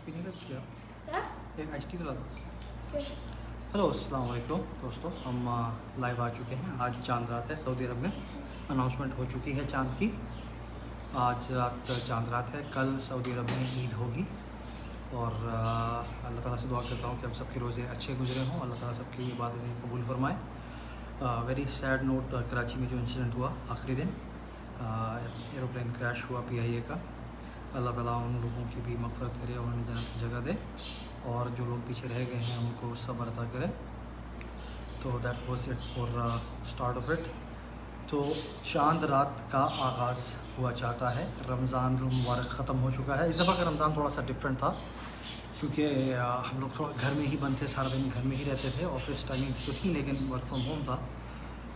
पीने का कुछ लिया, क्या? एक आइस टी तो ला दो। क्या? हेलो अस्सलाम वालेकुम दोस्तों, हम लाइव आ चुके हैं। आज चांद रात है, सऊदी अरब में अनाउंसमेंट हो चुकी है चांद की। आज रात चांद रात है, कल सऊदी अरब में ईद होगी और अल्लाह ताला से दुआ करता हूँ कि हम सबके रोज़े अच्छे गुजरे हों, अल्लाह ताला सबकी इबादतें कबूल फरमाए। वेरी सैड नोट, कराची में जो इंसिडेंट हुआ आखिरी दिन, एरोप्लेन क्रैश हुआ PIA का, अल्लाह ताला उन लोगों की भी मग़फ़िरत करे और उन्हें जन्नत की जगह दे, और जो लोग पीछे रह गए हैं उनको सब्र अता करे। तो that was it for start of it. तो चांद रात का आगाज़ हुआ चाहता है। रमज़ान मुबारक ख़त्म हो चुका है। इस दफ़ा का रमज़ान थोड़ा सा डिफरेंट था क्योंकि हम लोग थोड़ा घर में ही बंद थे, सारा दिन घर में ही रहते थे। ऑफिस टाइमिंग तो थी लेकिन वर्क फ्रॉम होम था,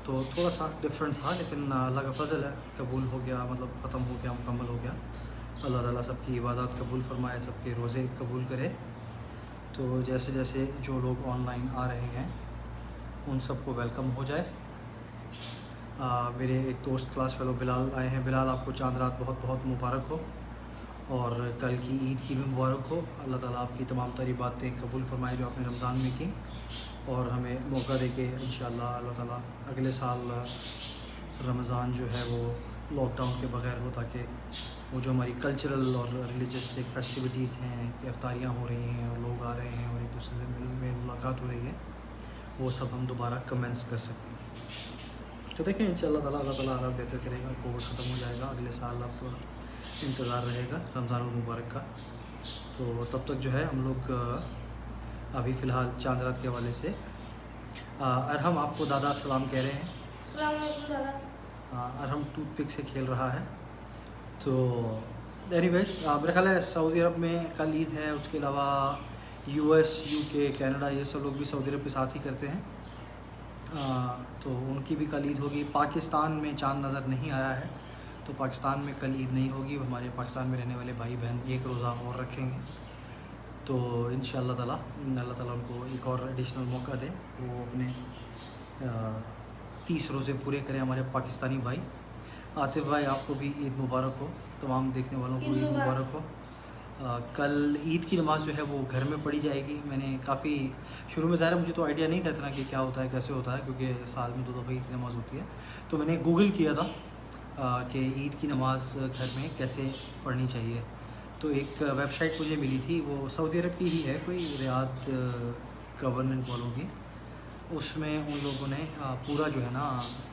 तो थोड़ा सा डिफरेंट था। लेकिन अल्लाह का फजल है, कबूल हो गया, मतलब ख़त्म हो गया, मुकम्मल हो गया। अल्लाह ताला सबकी इबादत कबूल फरमाए, सबके रोज़े कबूल करे। तो जैसे जैसे जो लोग ऑनलाइन आ रहे हैं उन सबको वेलकम हो जाए। मेरे एक दोस्त क्लास फेलो बिलाल आए हैं। बिलाल, आपको चांद रात बहुत बहुत मुबारक हो और कल की ईद की भी मुबारक हो। अल्लाह ताला आपकी तमाम तारी बातें कबूल फरमाए जो आपने रमज़ान में की, और हमें मौका दे के इंशाअल्लाह अल्लाह ताला अगले साल रमज़ान जो है वो लॉकडाउन के बग़ैर हो, ताकि वो जो हमारी कल्चरल और रिलीजियस एक फेस्टिविटीज़ हैं कि अफ्तारियाँ हो रही हैं और लोग आ रहे हैं और एक दूसरे से मेल मुलाकात हो रही है, वो सब हम दोबारा कमेंस कर सकें। तो देखें इंशाअल्लाह ताला अल्लाह ताला हालात बेहतर करेगा, कोविड ख़त्म हो जाएगा, अगले साल अब इंतज़ार रहेगा रमज़ान मुबारक का। तो तब तक जो है हम लोग अभी फ़िलहाल चांद रात के हवाले से अरहम आपको दादा सलाम कह रहे हैं। अस्सलाम वालेकुम दादा। अरहम टूथपिक से खेल रहा है। तो एनीवेज मेरा ख्याल है सऊदी अरब में कल ईद है, उसके अलावा US UK कनाडा ये सब लोग भी सऊदी अरब के साथ ही करते हैं। तो उनकी भी कल ईद होगी। पाकिस्तान में चांद नज़र नहीं आया है, तो पाकिस्तान में कल ईद नहीं होगी। हमारे पाकिस्तान में रहने वाले भाई बहन एक रोज़ा और रखेंगे। तो इंशाअल्लाह ताला अल्लाह ताला उनको एक और एडिशनल मौका दे, वो अपने 30 रोज़े पूरे करें हमारे पाकिस्तानी भाई। आतिफ भाई, आपको भी ईद मुबारक हो, तमाम देखने वालों को ईद मुबारक हो। कल ईद की नमाज़ जो है वो घर में पढ़ी जाएगी। मैंने काफ़ी शुरू में ज़ाहिर मुझे तो आइडिया नहीं था इतना कि क्या होता है, कैसे होता है, क्योंकि साल में 2 दफ़ा ईद की नमाज़ होती है। तो मैंने गूगल किया था कि ईद की नमाज़ घर में कैसे पढ़नी चाहिए। तो एक वेबसाइट मुझे मिली थी, वो सऊदी अरब की ही है, कोई रियाद गवर्नमेंट वालों की। उसमें उन लोगों ने पूरा जो है ना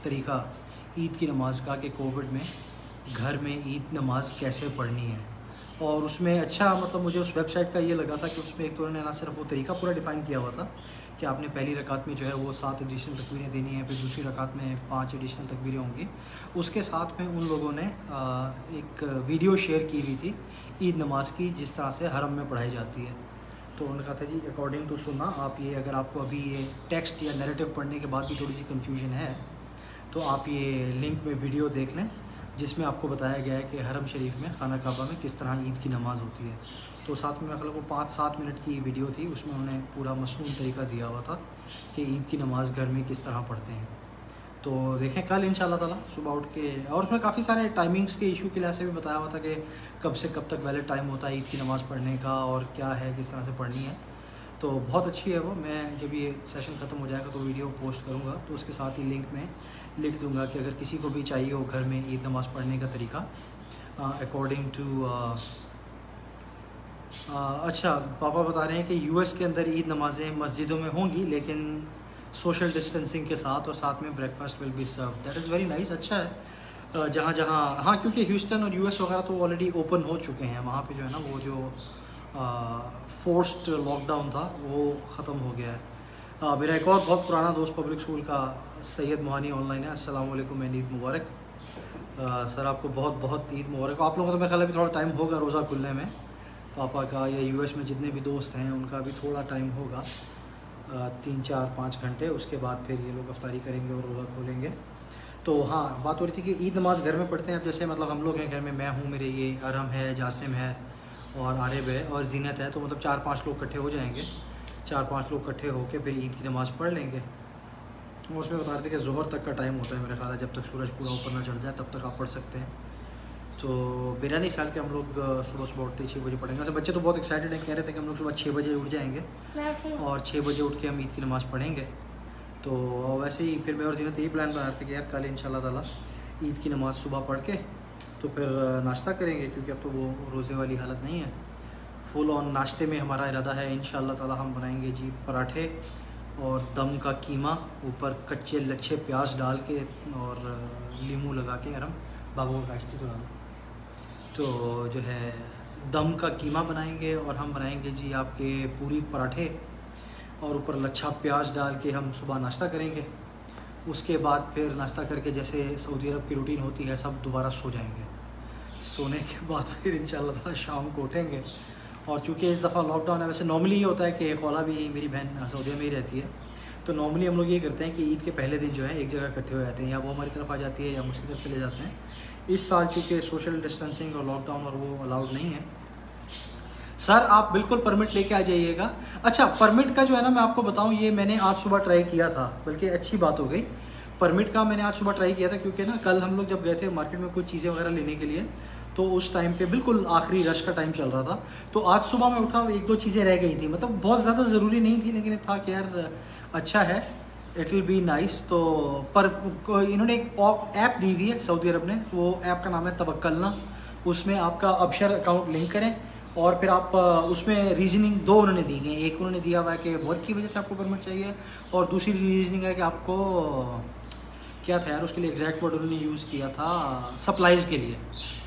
तरीका ईद की नमाज़ का, कि कोविड में घर में ईद नमाज़ कैसे पढ़नी है। और उसमें अच्छा, मतलब मुझे उस वेबसाइट का ये लगा था कि उसमें एक तो उन्होंने ना सिर्फ वो तरीका पूरा डिफ़ाइन किया हुआ था कि आपने पहली रकात में जो है वो 7 एडिशनल तकबीरें देनी है, फिर दूसरी रकात में 5 एडिशनल तकबीरें होंगी। उसके साथ में उन लोगों ने एक वीडियो शेयर की हुई थी ईद नमाज की, जिस तरह से हरम में पढ़ाई जाती है। तो उन्होंने कहा था जी अकॉर्डिंग टू सुन्ना, आप ये अगर आपको अभी ये टेक्स्ट या नैरेटिव पढ़ने के बाद भी थोड़ी सी कन्फ्यूजन है, तो आप ये लिंक में वीडियो देख लें जिसमें आपको बताया गया है कि हरम शरीफ में खाना काबा में किस तरह ईद की नमाज़ होती है। तो साथ में मतलब वो 5-7 मिनट की वीडियो थी, उसमें उन्होंने पूरा मसनून तरीका दिया हुआ था कि ईद की नमाज़ घर में किस तरह पढ़ते हैं। तो देखें कल इंशाअल्लाह ताला सुबह उठ के, और उसमें काफ़ी सारे टाइमिंग्स के इशू के लिहाज से भी बताया हुआ था कि कब से कब तक वैलिड टाइम होता है ईद की नमाज़ पढ़ने का, और क्या है, किस तरह से पढ़नी है। तो बहुत अच्छी है वो। मैं जब ये सेशन ख़त्म हो जाएगा तो वीडियो पोस्ट करूँगा, तो उसके साथ ही लिंक में लिख दूँगा कि अगर किसी को भी चाहिए हो घर में ईद नमाज़ पढ़ने का तरीका अकॉर्डिंग टू अच्छा, पापा बता रहे हैं कि US के अंदर ईद नमाज़ें मस्जिदों में होंगी लेकिन सोशल डिस्टेंसिंग के साथ, और साथ में breakfast will be serve. That is very nice. अच्छा है जहाँ जहाँ, हाँ, क्योंकि ह्यूस्टन और US वगैरह तो ऑलरेडी ओपन हो चुके हैं, वहाँ पे जो है ना वो जो फोर्स्ड लॉकडाउन था वो ख़त्म हो गया है। मेरा एक और बहुत पुराना दोस्त पब्लिक स्कूल का सैयद मोहानी ऑनलाइन है। अस्सलाम वालेकुम एंड ईद मुबारक। सर आपको बहुत बहुत ईद मुबारक। आप लोगों को तो मेरे ख्याल अभी थोड़ा टाइम होगा रोज़ा खुलने में, पापा का या US में जितने भी दोस्त हैं उनका भी थोड़ा टाइम होगा, 3-4-5 घंटे। उसके बाद फिर ये लोग अफ्तारी करेंगे और रोज़ा खोलेंगे। तो हाँ, बात हो रही थी कि ईद नमाज़ घर में पढ़ते हैं। अब जैसे मतलब हम लोग हैं घर में, मैं हूँ, मेरे ये अरहम है, जासिम है और आरिब है और जीनत है, तो मतलब 4-5 लोग इकट्ठे हो जाएंगे। 4-5 लोग इकट्ठे होकर फिर ईद की नमाज़ पढ़ लेंगे। और उसमें बता रहे थे कि ज़ोहर तक का टाइम होता है मेरा ख्याल है, जब तक सूरज पूरा ऊपर ना चढ़ जाए तब तक आप पढ़ सकते हैं। तो मेरा नहीं ख्याल कि हम लोग सुबह सुबह उठते ही 6 बजे पढ़ेंगे। तो बच्चे तो बहुत एक्साइटेड हैं, कह रहे थे कि हम लोग सुबह 6 बजे उठ जाएंगे मैं उठूँगा। और 6 बजे उठ के हम ईद की नमाज़ पढ़ेंगे। तो वैसे ही फिर मैं और जीनत यही प्लान बना रहे थे कि यार कल इंशाल्लाह ताला ईद की नमाज़ सुबह पढ़ के तो फिर नाश्ता करेंगे, क्योंकि अब तो वो रोज़े वाली हालत नहीं है। फुल ऑन नाश्ते में हमारा इरादा है इंशाल्लाह ताला हम बनाएंगे जी पराठे और दम का कीमा, ऊपर कच्चे लच्छे प्याज डाल के और नींबू लगा के। यार हम बाबू का काश्ती तो तो जो है दम का कीमा बनाएंगे और हम बनाएंगे जी आपके पूरी पराठे और ऊपर लच्छा प्याज डाल के हम सुबह नाश्ता करेंगे। उसके बाद फिर नाश्ता करके जैसे सऊदी अरब की रूटीन होती है सब दोबारा सो जाएंगे। सोने के बाद फिर इंशाल्लाह ताला शाम को उठेंगे। और चूँकि इस दफ़ा लॉकडाउन है, वैसे नॉर्मली ये होता है कि खौला भी मेरी बहन सऊदीया में ही रहती है, तो नॉर्मली हम लोग ये करते हैं कि ईद के पहले दिन जो है एक जगह इकट्ठे हो जाते हैं, या वो हमारी तरफ आ जाती है या हम उसकी तरफ चले जाते हैं। इस साल चूँकि सोशल डिस्टेंसिंग और लॉकडाउन और वो अलाउड नहीं है। सर आप बिल्कुल परमिट लेके आ जाइएगा। अच्छा, परमिट का जो है ना मैं आपको बताऊं, ये मैंने आज सुबह ट्राई किया था, बल्कि अच्छी बात हो गई। परमिट का मैंने आज सुबह ट्राई किया था, क्योंकि ना कल हम लोग जब गए थे मार्केट में कुछ चीज़ें वगैरह लेने के लिए, तो उस टाइम पे बिल्कुल आखिरी रश का टाइम चल रहा था। तो आज सुबह मैं उठा, 1-2 चीज़ें रह गई थी, मतलब बहुत ज़्यादा ज़रूरी नहीं थी, लेकिन था कि यार अच्छा है, इट विल बी नाइस। तो पर इन्होंने एक ऐप दी हुई है सऊदी अरब ने, वो ऐप का नाम है तवक्कलना। उसमें आपका अबशर अकाउंट लिंक करें और फिर आप उसमें रीजनिंग 2 उन्होंने दी है। एक उन्होंने दिया हुआ है कि वर्क की वजह से आपको परमिट चाहिए, और दूसरी रीजनिंग है कि आपको क्या था यार उसके लिए एग्जैक्ट वर्ड उन्होंने यूज़ किया था, सप्लाइज़ के लिए।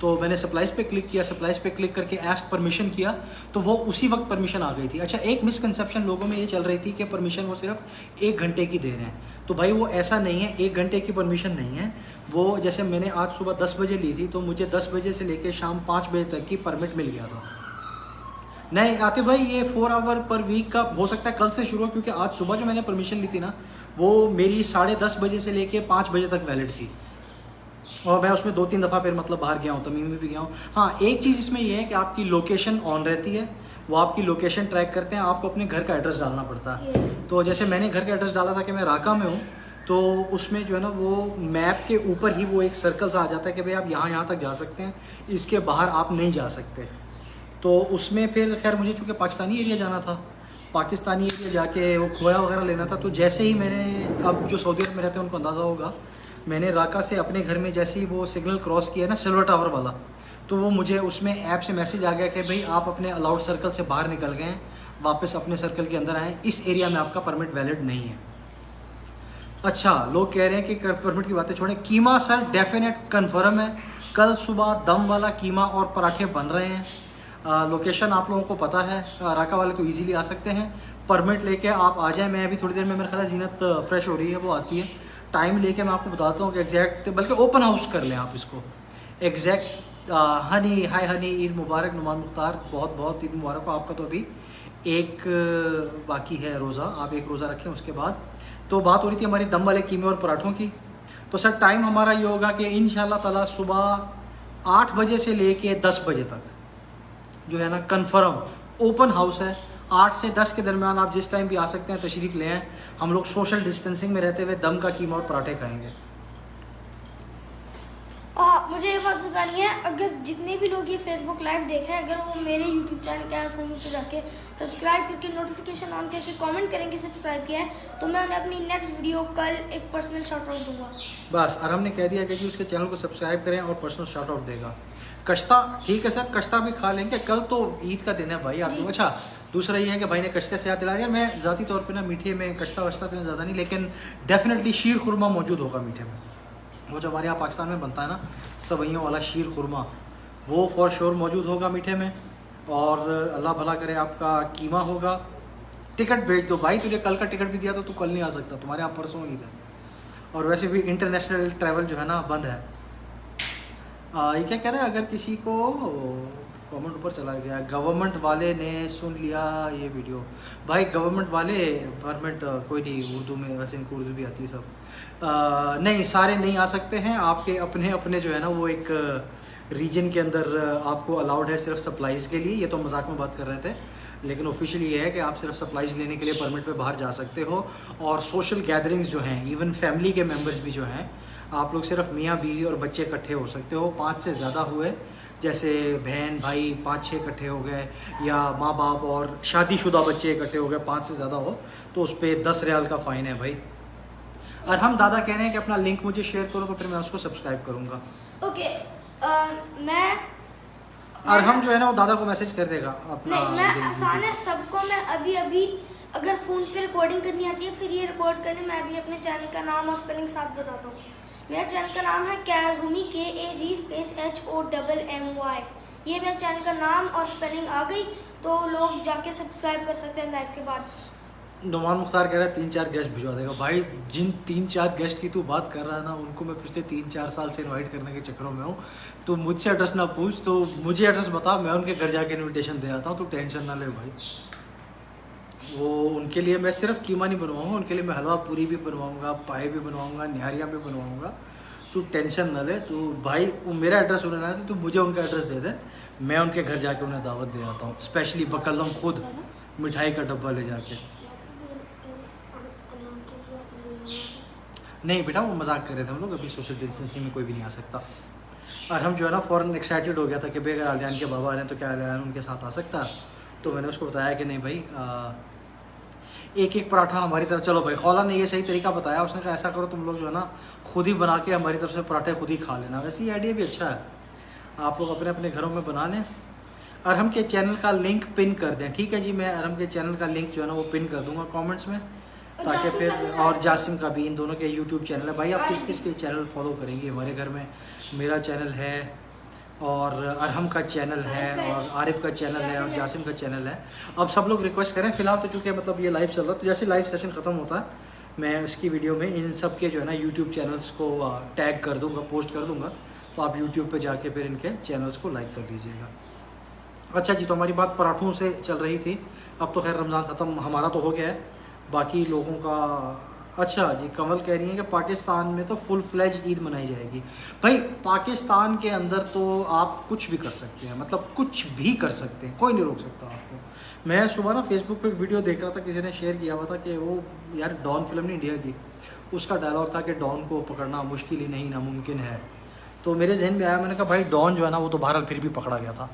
तो मैंने सप्लाइज़ पे क्लिक किया, सप्लाइज़ पे क्लिक करके आस्क परमिशन किया, तो वो उसी वक्त परमिशन आ गई थी। अच्छा, एक मिसकंसेप्शन लोगों में ये चल रही थी कि परमिशन वो सिर्फ 1 घंटे की दे रहे हैं, तो भाई वो ऐसा नहीं है, 1 घंटे की परमिशन नहीं है वो। जैसे मैंने आज सुबह 10 बजे ली थी, तो मुझे 10 बजे से लेकर शाम 5 बजे तक की परमिट मिल गया था। नहीं आतिफ भाई, ये 4 आवर पर वीक का हो सकता है कल से शुरू हो, क्योंकि आज सुबह जो मैंने परमिशन ली थी ना, वो मेरी 10:30 बजे से लेके 5 बजे तक वैलिड थी, और मैं उसमें 2-3 दफ़ा फिर मतलब बाहर गया हूँ, तमीम में भी गया हूँ। हाँ, एक चीज़ इसमें यह है कि आपकी लोकेशन ऑन रहती है, वो आपकी लोकेशन ट्रैक करते हैं, आपको अपने घर का एड्रेस डालना पड़ता है। तो जैसे मैंने घर का एड्रेस डाला था कि मैं राका में हूँ, तो उसमें जो है ना वो मैप के ऊपर ही वो एक सर्कल सा आ जाता है कि भाई आप यहाँ तक जा सकते हैं, इसके बाहर आप नहीं जा सकते। तो उसमें फिर खैर मुझे चूँकि पाकिस्तानी एरिया जाना था, पाकिस्तानी एरिया जाके वो खोया वगैरह लेना था, तो जैसे ही मैंने, अब जो सऊदी अरब में रहते हैं उनको अंदाज़ा होगा, मैंने राका से अपने घर में जैसे ही वो सिग्नल क्रॉस किया ना सिल्वर टावर वाला, तो वो मुझे उसमें ऐप से मैसेज आ गया कि भाई आप अपने अलाउड सर्कल से बाहर निकल गए हैं, वापस अपने सर्कल के अंदर आएँ, इस एरिया में आपका परमिट वैलिड नहीं है। अच्छा, लोग कह रहे हैं कि परमिट की बातें छोड़ें। कीमा सर डेफिनेट कन्फर्म है, कल सुबह दम वाला कीमा और पराठे बन रहे हैं। लोकेशन आप लोगों को पता है, राका वाले तो इजीली आ सकते हैं, परमिट लेके आप आ जाएं। मैं अभी थोड़ी देर में, मेरा ख्याल है जीनत फ्रेश हो रही है, वो आती है, टाइम लेके मैं आपको बताता हूँ कि एग्जैक्ट, बल्कि ओपन हाउस कर लें आप इसको एग्जैक्ट। हनी, हाय हनी, ईद मुबारक। नुमान मुख्तार, बहुत बहुत ईद मुबारक हो। आपका तो अभी एक बाकी है रोज़ा, आप एक रोज़ा रखें। उसके बाद तो बात हो रही थी हमारी दम वाले कीमे और पराठों की। तो सर टाइम हमारा ये होगा कि इंशाल्लाह ताला सुबह 8 बजे से लेके 10 बजे तक जो है ना कन्फर्म ओपन हाउस है। 8 से 10 के दरमियान आप जिस टाइम भी आ सकते हैं, तशरीफ़ ले आएँ। हम लोग सोशल डिस्टेंसिंग में रहते हुए दम का कीमा और पराठे खाएंगे। मुझे ये बात बतानी है, अगर जितने भी लोग ये फेसबुक लाइव देख रहे हैं, अगर वो मेरे यूट्यूब चैनल के आसानी से जाके सब्सक्राइब करके नोटिफिकेशन ऑन करके कमेंट करेंगे सब्सक्राइब किया है, तो मैं उन्हें अपनी नेक्स्ट वीडियो कल एक पर्सनल शाउट आउट दूंगा। बस, और हमने कह दिया कि जी उसके चैनल को सब्सक्राइब करें और पर्सनल शाउट आउट देगा। कश्ता ठीक है सर, कश्ता भी खा लेंगे, कल तो ईद का दिन है भाई आप लोग। अच्छा, दूसरा ये है कि भाई ने कश्ते से याद दिला दिया। मैं ज़ाती तौर पे ना मीठे में कश्ता वश्ता तो ज़्यादा नहीं, लेकिन डेफिनेटली शीर खुरमा मौजूद होगा मीठे में। वो जो हमारे यहाँ पाकिस्तान में बनता है ना सवैयों वाला शीर खुरमा, वो फॉर श्योर मौजूद होगा मीठे में। और अल्लाह भला करे आपका कीमा होगा। टिकट भेज दो भाई, तुझे कल का टिकट भी दिया तो तू कल नहीं आ सकता, तुम्हारे यहाँ परसों ईद है। और वैसे भी इंटरनेशनल ट्रैवल जो है ना बंद है। ये क्या कह रहा है, अगर किसी को कमेंट ऊपर चला गया, गवर्नमेंट वाले ने सुन लिया ये वीडियो। भाई गवर्नमेंट वाले परमिट कोई नहीं, उर्दू में वैसे इनको उर्दू भी आती है सब। नहीं, सारे नहीं आ सकते हैं, आपके अपने अपने जो है ना वो एक रीजन के अंदर आपको अलाउड है सिर्फ सप्लाईज़ के लिए। ये तो मजाक में बात कर रहे थे, लेकिन ऑफिशियली ये है कि आप सिर्फ सप्लाईज़ लेने के लिए परमिट पे बाहर जा सकते हो। और सोशल गैदरिंग्स जो हैं, इवन फैमिली के मेम्बर्स भी जो हैं, आप लोग सिर्फ मियाँ बीवी और बच्चे इकट्ठे हो सकते हो। 5 से ज़्यादा हुए, जैसे बहन भाई 5-6 इकट्ठे हो गए, या माँ बाप और शादीशुदा बच्चे इकट्ठे हो गए, 5 से ज़्यादा हो तो उस पर 10 रियाल का फ़ाइन है भाई। और हम दादा कह रहे हैं कि अपना लिंक मुझे शेयर करो, तो फिर मैं उसको सब्सक्राइब करूँगा। ओके, मैं और हम जो है ना वो दादा को मैसेज कर देगा अपना नहीं, मैं लिंक। आसान है सबको। मैं अभी अगर फ़ोन पे रिकॉर्डिंग करनी आती है फिर ये रिकॉर्ड करने, मैं अभी अपने चैनल का नाम और स्पेलिंग साथ बताता हूँ। मेरा चैनल का नाम है KAZOMY KAZ_HOMMY। ये मेरे चैनल का नाम और स्पेलिंग आ गई, तो लोग जाके सब्सक्राइब कर सकते हैं लाइव के बाद। नुमान मुख्तार कह रहा है 3-4 गेस्ट भिजवा देगा। भाई जिन 3-4 गेस्ट की तू बात कर रहा है ना, उनको मैं पिछले 3-4 साल से इनवाइट करने के चक्करों में हूँ। तो मुझसे एड्रेस ना पूछ, तो मुझे एड्रेस बता, मैं उनके घर जाके इनविटेशन दे आता हूँ। तो टेंशन ना ले भाई। वो उनके लिए मैं सिर्फ कीमा नहीं बनवाऊँगा, उनके लिए मैं हलवा पूरी भी बनवाऊँगा, पाए भी बनवाऊँगा, निहारियाँ भी बनवाऊँगा। तू टेंशन ना ले। तू भाई वो मेरा एड्रेस उन्हें ना, तो मुझे उनका एड्रेस दे दे, मैं उनके घर जाके उन्हें दावत दे आता हूँ। स्पेशली बकल्लम खुद मिठाई का डब्बा ले जाके। नहीं बेटा, वो मजाक कर रहे थे हम लोग, अभी सोशल डिस्टेंसिंग में कोई भी नहीं आ सकता। और हम जो है ना फ़ौरन एक्साइटेड हो गया था कि भाई अगर आलियान के बाबा आ रहे हैं तो क्या आलियान उनके साथ आ सकता। तो मैंने उसको बताया कि नहीं भाई, एक पराठा हमारी तरफ। चलो भाई, खौला ने ये सही तरीका बताया। उसने कहा ऐसा करो तुम लोग जो है ना खुद ही बना के हमारी तरफ से पराठे खुद ही खा लेना। वैसे ये आइडिया भी अच्छा है, आप लोग अपने अपने घरों में बना लें। अरहम के चैनल का लिंक पिन कर दें, ठीक है जी। मैं अरहम के चैनल का लिंक जो है ना वो पिन कर दूंगा कमेंट्स में, ताकि फिर और जासिम का भी, इन दोनों के यूट्यूब चैनल है। भाई आप किस किस के चैनल फॉलो करेंगे? हमारे घर में मेरा चैनल है, और अरहम का चैनल है, और आरिफ का चैनल है, और जासिम का चैनल है। अब सब लोग रिक्वेस्ट करें। फिलहाल तो चूँकि मतलब ये लाइव चल रहा है, तो जैसे लाइव सेशन ख़त्म होता है मैं इसकी वीडियो में इन सब के जो है ना यूट्यूब चैनल्स को टैग कर दूँगा, पोस्ट कर दूँगा। तो आप यूट्यूब पर जाके फिर इनके चैनल्स को लाइक कर लीजिएगा। अच्छा जी, तो हमारी बात पराठों से चल रही थी। अब तो खैर रमज़ान ख़त्म हमारा तो हो गया है, बाकी लोगों का। अच्छा जी, कमल कह रही है कि पाकिस्तान में तो फुल फ्लेज ईद मनाई जाएगी। भाई पाकिस्तान के अंदर तो आप कुछ भी कर सकते हैं, मतलब कुछ भी कर सकते हैं, कोई नहीं रोक सकता आपको। मैं सुबह ना फेसबुक पे एक वीडियो देख रहा था, किसी ने शेयर किया हुआ था कि वो यार डॉन फिल्म नहीं इंडिया की, उसका डायलॉग था कि डॉन को पकड़ना मुश्किल ही नहीं नामुमकिन है। तो मेरे जहन में आया, मैंने कहा भाई डॉन जो है ना वो तो बहरहाल फिर भी पकड़ा गया था।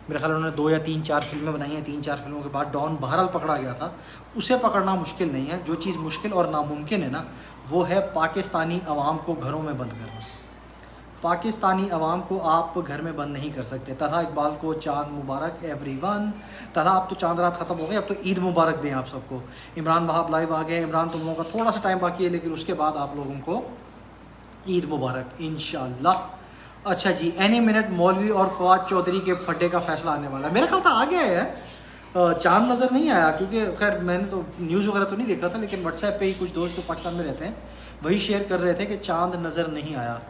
मेरे ख्याल उन्होंने 2 या 3-4 फिल्में बनाई हैं, 3-4 फिल्मों के बाद डॉन बहरहाल पकड़ा गया था। उसे पकड़ना मुश्किल नहीं है। जो चीज़ मुश्किल और नामुमकिन है ना, वो है पाकिस्तानी अवाम को घरों में बंद करना। पाकिस्तानी अवाम को आप घर में बंद नहीं कर सकते। तलहा इकबाल को चांद मुबारक एवरीवन। तलहा अब तो चांद रात ख़त्म हो गई, अब तो ईद मुबारक दें आप सबको। इमरान वहाब लाइव आ गए। इमरान, तुम लोगों का थोड़ा सा टाइम बाकी है, लेकिन उसके बाद आप लोगों को ईद मुबारक इंशाल्लाह। अच्छा जी, एनी मिनट मौलवी और फवाद चौधरी के फटे का फैसला आने वाला है। मेरा ख्याल था आ गया है, चांद नज़र नहीं आया, क्योंकि खैर मैंने तो न्यूज़ वगैरह तो नहीं देख रहा था, लेकिन व्हाट्सएप पे ही कुछ दोस्त जो पाकिस्तान में रहते हैं वही शेयर कर रहे थे कि चांद नज़र नहीं आया।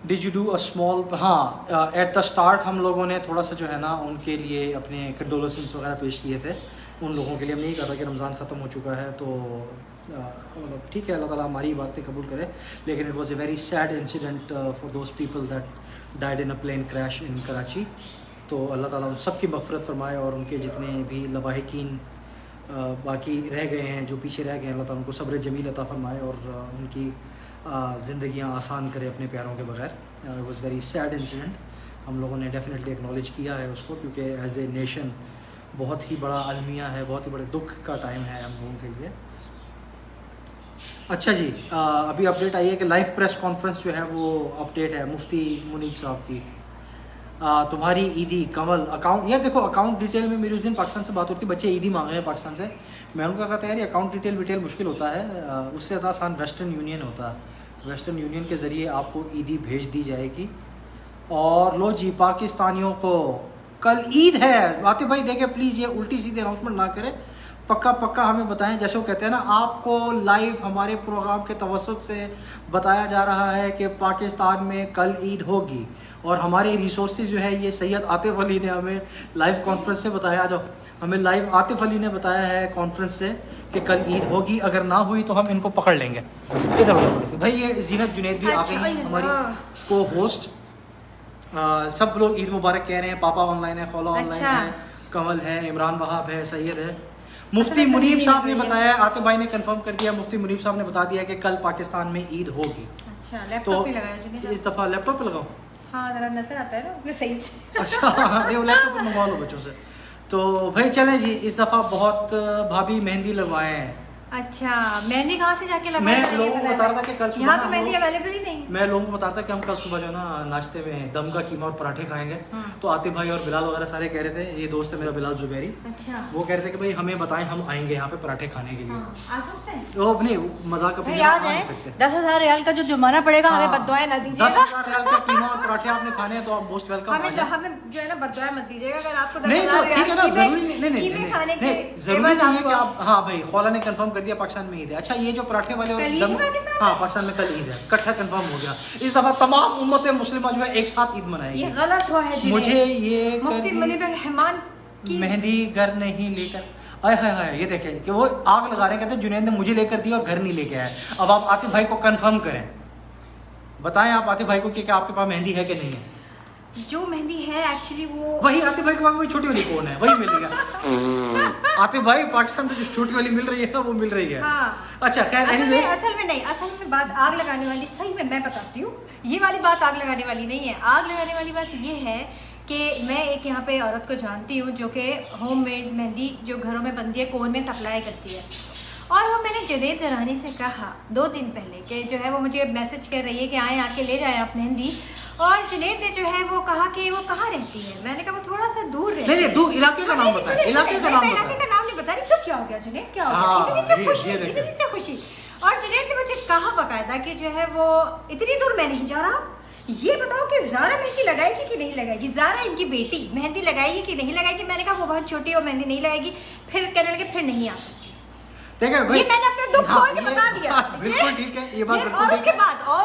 Did you do a small, हाँ एट द स्टार्ट हम लोगों ने थोड़ा सा जो है ना उनके लिए अपने कंडोलेंसेस वगैरह पेश किए थे उन लोगों के लिए। हमने ये कहा था कि रमज़ान ख़त्म हो चुका है, तो मतलब ठीक है, अल्लाह ताला हमारी बातें कबूल करे, लेकिन it was a very sad incident for those people that died in a plane crash in Karachi. तो अल्लाह ताला उन सब की मग़फ़िरत फरमाए, और उनके जितने भी लवाहिकीन बाकी रह गए हैं, जो पीछे रह गए हैं, अल्लाह ताला उनको सब्र जमील अता फरमाए और उनकी ज़िंदगियाँ आसान करे अपने प्यारों के बगैर। It was very sad incident. हम लोगों ने डेफिनेटली एक्नॉलेज किया है उसको, क्योंकि एज ए नेशन बहुत ही बड़ा अलमिया है, बहुत ही बड़े दुख का टाइम है हम लोगों के लिए। अच्छा जी, अभी अपडेट आई है कि लाइव प्रेस कॉन्फ्रेंस जो है वो अपडेट है मुफ्ती मुनीर साहब की। तुम्हारी ईदी कमल अकाउंट, यार देखो अकाउंट डिटेल में मेरी उस दिन पाकिस्तान से बात होती, बच्चे ईदी मांग रहे हैं पाकिस्तान से। मैं उनका कहता है यार अकाउंट डिटेल मुश्किल होता है, उससे ज़्यादा आसान वेस्टर्न यूनियन होता है। वेस्टर्न यूनियन के ज़रिए आपको ईदी भेज दी जाएगी। और लो जी, पाकिस्तानियों को कल ईद है। आतिफ भाई देखे प्लीज़ ये उल्टी सीधी अनाउंसमेंट ना करें, पक्का हमें बताएं। जैसे वो कहते हैं ना, आपको लाइव हमारे प्रोग्राम के तवस्सुत से बताया जा रहा है कि पाकिस्तान में कल ईद होगी, और हमारे रिसोर्सेज जो है ये सैयद आतिफ अली ने हमें लाइव कॉन्फ्रेंस से बताया। जो हमें लाइव आतिफ अली ने बताया है कॉन्फ्रेंस से कि कल ईद होगी, अगर ना हुई तो हम इनको पकड़ लेंगे। इधर भाई, ये जीनत जुनैद भी आ गई हैं हमारी को होस्ट। सब लोग ईद मुबारक कह रहे हैं। पापा ऑनलाइन है, खौला ऑनलाइन अच्छा। है, कमल है, इमरान वहाब है, सैयद है। मुफ्ती मुनीब साहब ने बताया, आतिफ भाई ने कंफर्म कर दिया, मुफ्ती मुनीब साहब ने बता दिया कि कल पाकिस्तान में ईद होगी। अच्छा, लैपटॉप पे लगाया जुनेद? इस दफ़ा लैपटॉप पे लगाऊं? हाँ, जरा नजर आता है ना उसमें सही से। अच्छा, नहीं वो लैपटॉप पर मंगवा लो बच्चों से। तो भाई चलें जी, इस दफ़ा बहुत भाभी मेहंदी लगवाए हैं। अच्छा, मेहंदी कहाँ से जाके लगाई? मैं लोगों को बता रहा था कि कल सुबह यहाँ ना तो मेहंदी हम लोग- अवेलेबल ही नहीं है। मैं लोगों को बताता था कि हम कल सुबह जो है ना नाश्ते में दम का कीमा और पराठे खाएंगे। तो आतिफ भाई और बिलाल वगैरह सारे कह रहे थे, ये दोस्त है मेरा बिलाल जुबैरी, अच्छा, वो कह रहे थे कि भाई हमें बताएं, हम आएंगे यहाँ पे पराठे खाने के लिए। हाँ, आ सकते हैं। तो नहीं मजाक अपनी भाई जगह आ आ नहीं जाए, सकते। 10,000 रियाल का जो जुर्माना पड़ेगा हमें हाँ, बददुआएं ना 10,000 दीजिएगा। रियाल का कीमा और पराठे आपने खाने हैं तो आप मोस्ट वेलकम। हमें जो है ना बददुआएं मत दीजिएगा अगर आपको नहीं तो 10,000 ठीक है ना, रियाल जरूरी नहीं नहीं कीमे नहीं खाने के नहीं, जरूरी एवज नहीं है कि आपको- आप, हाँ भाई खौला ने कंफर्म कर दिया पाकिस्तान में ईद है। अच्छा, ये जो पराठे वाले और कल ईद दम, है पाकिस्तान में? हाँ पाकिस्तान में कल ईद है, इकट्ठा कंफर्म हो गया। इस दफा तमाम उम्मत मुस्लिमा जो है एक साथ ईद मनाएगी। ये गलत हुआ है जुनेद। मुझे ये मुफ्ती कभी मुनीब रहमान की मेहंदी घर नहीं लेकर आए, हाय हाय, ये देखें कि वो आग लगा रहे हैं, कहते हैं जुनैद ने मुझे लेकर दी और घर नहीं लेके आया। अब आप आतिफ भाई को कंफर्म करें, बताएं आप आतिफ भाई को कि आपके पास मेहंदी है कि नहीं है। जो मेहंदी है एक्चुअली वो वही आतिफ भाई के पास वही छोटी वाली कौन है, वही मिलेगा। आतिफ भाई पाकिस्तान में जो छोटी वाली मिल रही है ना वो मिल रही है। हाँ। अच्छा खैर, असल एनीवेज में नहीं, असल में बात आग लगाने वाली, सही में मैं बताती हूँ, ये वाली बात आग लगाने वाली नहीं है। आग लगाने वाली बात ये है कि मैं एक यहाँ पे औरत को जानती हूँ जो कि होममेड मेहंदी जो घरों में बनती है कोन में सप्लाई करती है। और वो मैंने जुनैद रानी से कहा 2 दिन पहले कि जो है वो मुझे मैसेज कर रही है कि आए आके ले जाएं आप मेहंदी। और जुनैद ने जो है वो कहा कि वो कहाँ रहती है। मैंने कहा वो थोड़ा सा दूर रहती है। नहीं दूर इलाके का नाम बताएं, इलाके का नाम इलाके बताएं। का नाम नहीं बता रही तो क्या हो गया जुनैद, क्या हो हाँ, गया? इतनी से ये खुशी, देखें। इतनी से खुशी। और जुनैद ने मुझे कहा बकायदा कि जो है वो इतनी दूर मैं नहीं जा रहा, ये बताओ कि ज़ारा मेहंदी लगाएगी कि नहीं लगाएगी। ज़ारा इनकी बेटी मेहंदी लगाएगी कि नहीं लगाएगी। मैंने कहा वो बहुत छोटी है, मेहंदी नहीं लगाएगी। फिर कहने लगे फिर नहीं आ सकती। ठीक है भाई, ये मैंने अपने दुख खोल के ये बता दिया। बात बिल्कुल ठीक है, ये बात बिल्कुल और ठीक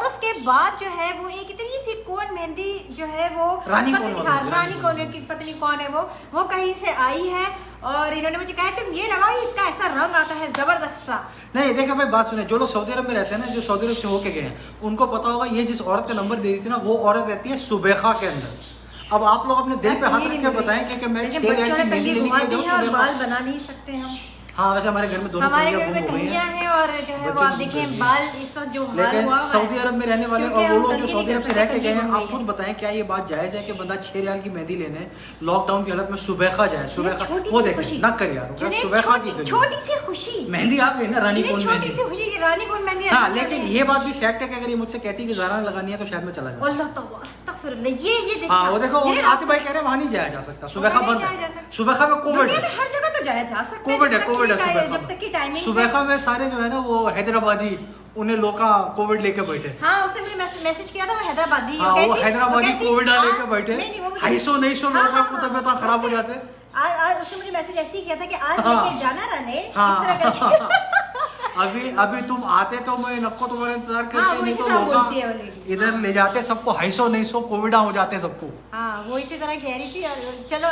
उसके है। बाद जो है वो एक इतनी सी कोन मेहंदी जो है वो रानी पता कोन नहीं, वाली, हाँ, रानी रानी कोन कोन की पता नहीं कौन है वो कहीं से आई है। और इन्होंने मुझे कहा तुम ये लगाओ, इसका ऐसा रंग आता है जबरदस्त सा। नहीं देखा भाई, बात सुने, जो लोग सऊदी अरब में रहते हैं ना, जो सऊदी अरब से होके गए हैं, उनको पता होगा ये जिस औरत का नंबर दे रही थी ना, वो औरत रहती है सुबेखा के अंदर। अब आप लोग अपने दिल पे हाथ रख के बताएं कि मैं 6 रियाल की मेहंदी लेने के लिए जाऊं और सुबेखा। बाल बना नहीं सकते हम। हाँ वैसे हमारे घर में दोनों हमारे कन्हैया घर में गुम हो गई कन्हैया हैं। है और जो है वो बच्चे आप गुम देखिए कर दिए। बाल इस वक्त जो हाल लेकिन हुआ हुआ है, सऊदी अरब में रहने वाले क्योंकि और वो हम लोग जो तंगी सऊदी नहीं अरब से कर रह के सकते, गए हैं, तंगी आप हो खुद गई बताएं क्या ये बात जायज़ है कि बंदा 6 रियाल की मेहंदी लेने लॉकडाउन की हालत में सुबेखा जाए। सुबेखा छोटी वो सी देखें खुशी। ना कर यार, जुनैद, सुबेखा की गली। छोटी सी खुशी, मेहंदी आ गई ना, रानी जुनैद, कौन छोटी मेहंदी। सी खुशी की रानी कौन मेहंदी। हाँ लेकिन ये बात भी फैक्ट है कि अगर ये मुझसे कहती कि ज़ारा ने लगानी है तो शायद मैं चला जाता। अल्लाह तौबा अस्तगफिरुल्लाह। ये देखिए, हाँ वो देखो, जुनैद, आतिफ भाई कह रहे हैं वहाँ नहीं जाया जा सकता, सुबेखा वहाँ नहीं बंद जाया जा है। सकता। सुबेखा में कोविड दुनिया है, में हर जगह तो जाया जा सकता है कोविड है, जब तक कोविड है की सुबेखा जब तक की टाइमिंग सुबेखा में सारे जो है ना वो हैदराबादी, उन्हें लोग कोविड लेके बैठे। हाँ उसने मुझे मैसेज किया था, वो हैदराबादी हाँ वो हैदराबादी कोविड लेके बैठे, नहीं वो 250-900 लोगों को तबियत खराब हो जाते। आज उसने मुझे मैसेज ऐसे ही किया था कि आज हाँ। लेके जाना राने इस हाँ, तरह करके। अभी तुम आते तो मैं नक्को तुम्हारा इंतजार हाँ, करते, वो नहीं इसी तो तरह लोग बोलती है वो lady। इधर ले जाते सबको 250-900 कोविडा हो जाते सबको। हाँ वो इसी तरह कह रही थी चलो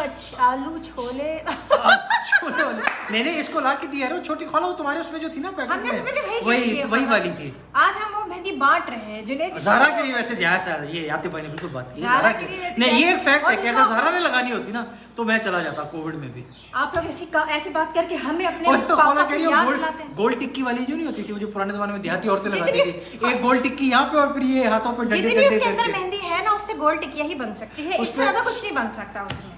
आलू छोले छोटे वाले नहीं इसको ला के दिया रे, छोटी खाना वो तुम्हारे उसमें जो थी ना पैकेट हमने में, उसमें तो वही वाली थी। आज हम वो मेहंदी बांट रहे हैं जुनैद। ज़ारा के लिए वैसे जायज़ है, ये आतिफ भाई ने बिल्कुल बात की। ज़ारा ज़ारा के के लिए वैसे नहीं, ये एक जायज़। फैक्ट है और कि अगर ज़ारा ने लगानी होती ना तो मैं चला जाता कोविड में भी। आप लोग ऐसी बात करके हमें अपने और तो पापा खाना को कह रही याद हो, दिलाते हैं। गोल टिक्की वाली जो नहीं होती थी, वो जो पुराने जमाने में देहाती औरतें लगाती जितनी- थी, एक गोल टिक्की यहाँ पे और फिर ये हाथों पे डंडे जितनी डंडे उसके अंदर करके। मेहंदी है ना उससे गोल टिकिया ही बन सकती है, इससे उसमें- ज्यादा कुछ नहीं बन सकता उसमें।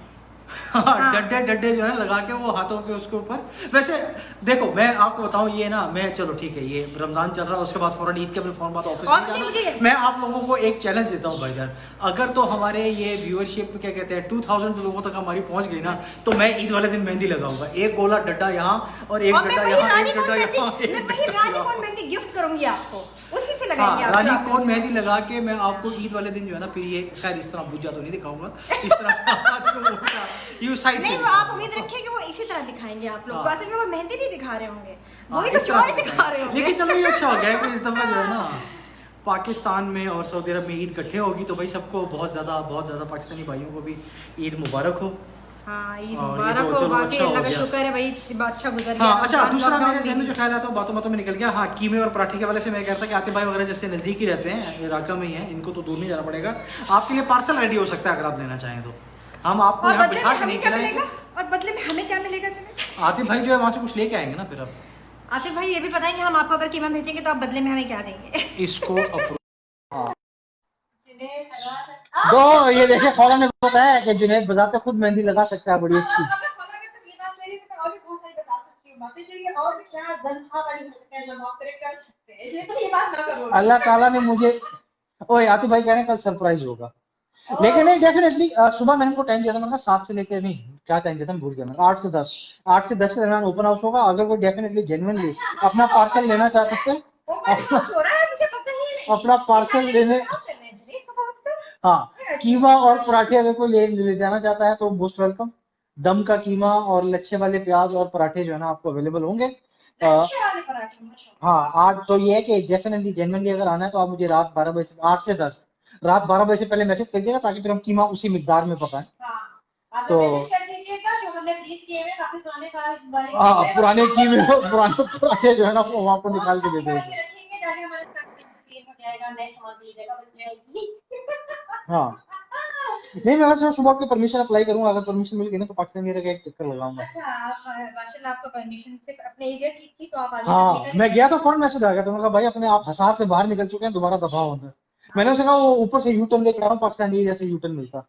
हाँ डड्डे जो है लगा के वो हाथों के उसके ऊपर। वैसे देखो मैं आपको बताऊं, ये ना मैं चलो ठीक है, ये रमजान चल रहा है, उसके बाद फौरन ईद के अपने फौरन बाद ऑफिस और में नहीं जाना। मुझे- मैं आप लोगों को एक चैलेंज देता हूँ भाईजान, अगर तो हमारे ये व्यूअरशिप क्या कहते हैं 2000 लोगों तक हमारी पहुंच गई ना, तो मैं ईद वाले दिन मेहंदी लगाऊंगा, एक गोला डड्डा यहाँ और एक और मैं डड्डा वही यहाँ, रानी एक कौन डड्डा मेहंदी यहाँ, एक मैं वही डड्डा रानी यहाँ। कौन मेहंदी गिफ्ट करूंगी आपको, उसी से लगाएंगे हाँ आप रानी लोग। कौन मेहंदी लगा के मैं आपको ईद वाले दिन जो है ना, फिर ये खैर इस तरह बुझा तो नहीं दिखाऊंगा, इस तरह से आपको यू साइड नहीं से वो आप उम्मीद रखिए कि वो इसी तरह दिखाएंगे आप लोग को, हाँ। असल में वो मेहंदी नहीं दिखा रहे होंगे, हाँ, वही इस कुछ तरह और से दिखा रहे होंगे। लेकिन चलो ये अच्छा हो गया है कि इस दफा जो है ना पाकिस्तान में और सऊदी अरब में ईद इकट्ठे होगी, तो भाई सबको बहुत ज़्यादा पाकिस्तानी भाइयों को भी ईद मुबारक हो। हाँ ईद और मुबारक ईद हो, चलो बाकी अच्छा हो अल्लाह का गया। शुक्र है भाई, अच्छा गुजर गया। हाँ अच्छा, दूसरा लॉकडाउन मेरे जहन में भी। जो ख्याल आता है बातों बातों में निकल गया, हाँ कीमे और पराठे के वाले से मैं कह रहा था कि आतिफ भाई वगैरह जैसे नज़दीक ही रहते हैं, इलाका में ही हैं, इनको तो दूर नहीं जाना पड़ेगा। आपके लिए पार्सल रेडी हो सकता है अगर आप लेना चाहें तो, हम आपको और यहाँ बदले बिठा में के हमें नहीं क्या खिलाएंगे। मिलेगा? और बदले में हमें क्या मिलेगा तुम्हें? आतिफ भाई जो है वहाँ से कुछ लेके आएंगे ना फिर अब आसिफ भाई ये भी बताएंगे हम आपको अगर कीमा भेजेंगे तो आप बदले में हमें क्या देंगे? इसको दो ये देखिए फौरन ने बताया कि जुनैद बजाते खुद मेहंदी लगा सकता है, बड़ी अच्छी। अल्लाह ताला ने मुझे, ओए आतिफ भाई कह रहे हैं कल सरप्राइज होगा, लेकिन नहीं डेफिनेटली सुबह मैंने उनको टाइम दिया था, मैंने 7 से लेकर, नहीं क्या टाइम दिया था मैं भूल गया, मैं 8 से 10 के दरमियान ओपन हाउस होगा। अगर वो डेफिनेटली जेन्युइनली अपना पार्सल लेना चाह सकते हैं, अपना पार्सल लेने, हाँ कीमा और पराठे अगर कोई ले जाना चाहता है तो मोस्ट वेलकम। दम का कीमा और लच्छे वाले प्याज और पराठे जो है ना आपको अवेलेबल होंगे। हाँ 8, तो ये है कि डेफिनेटली जेन्युइनली अगर आना है तो आप मुझे रात 12 बजे से 8 से 10 रात 12 बजे से पहले मैसेज कर दिएगा ताकि फिर हम कीमा उसी मिकदार में पकाएं। तो हाँ पुराने कीमे पुराने पराठे जो है ना वो वहाँ पर निकाल के दे देंगे। हाँ नहीं मैं वैसे सुबह की परमिशन अप्लाई करूंगा, अगर परमिशन मिल गई ना तो पाकिस्तान एरिया का एक चक्कर लगाऊंगा। अच्छा आप माशाल्लाह आपको परमिशन सिर्फ अपने एरिया की थी तो आप आगे हाँ मैं गया तो फौरन मैसेज आ गया, तो मैंने कहा भाई अपने आप हसार से बाहर निकल चुके हैं, दोबारा दफा होना। मैंने उसे कहा वो ऊपर से यूटर्न लेकर आऊँ, पाकिस्तान एरिया से यूटर्न मिलता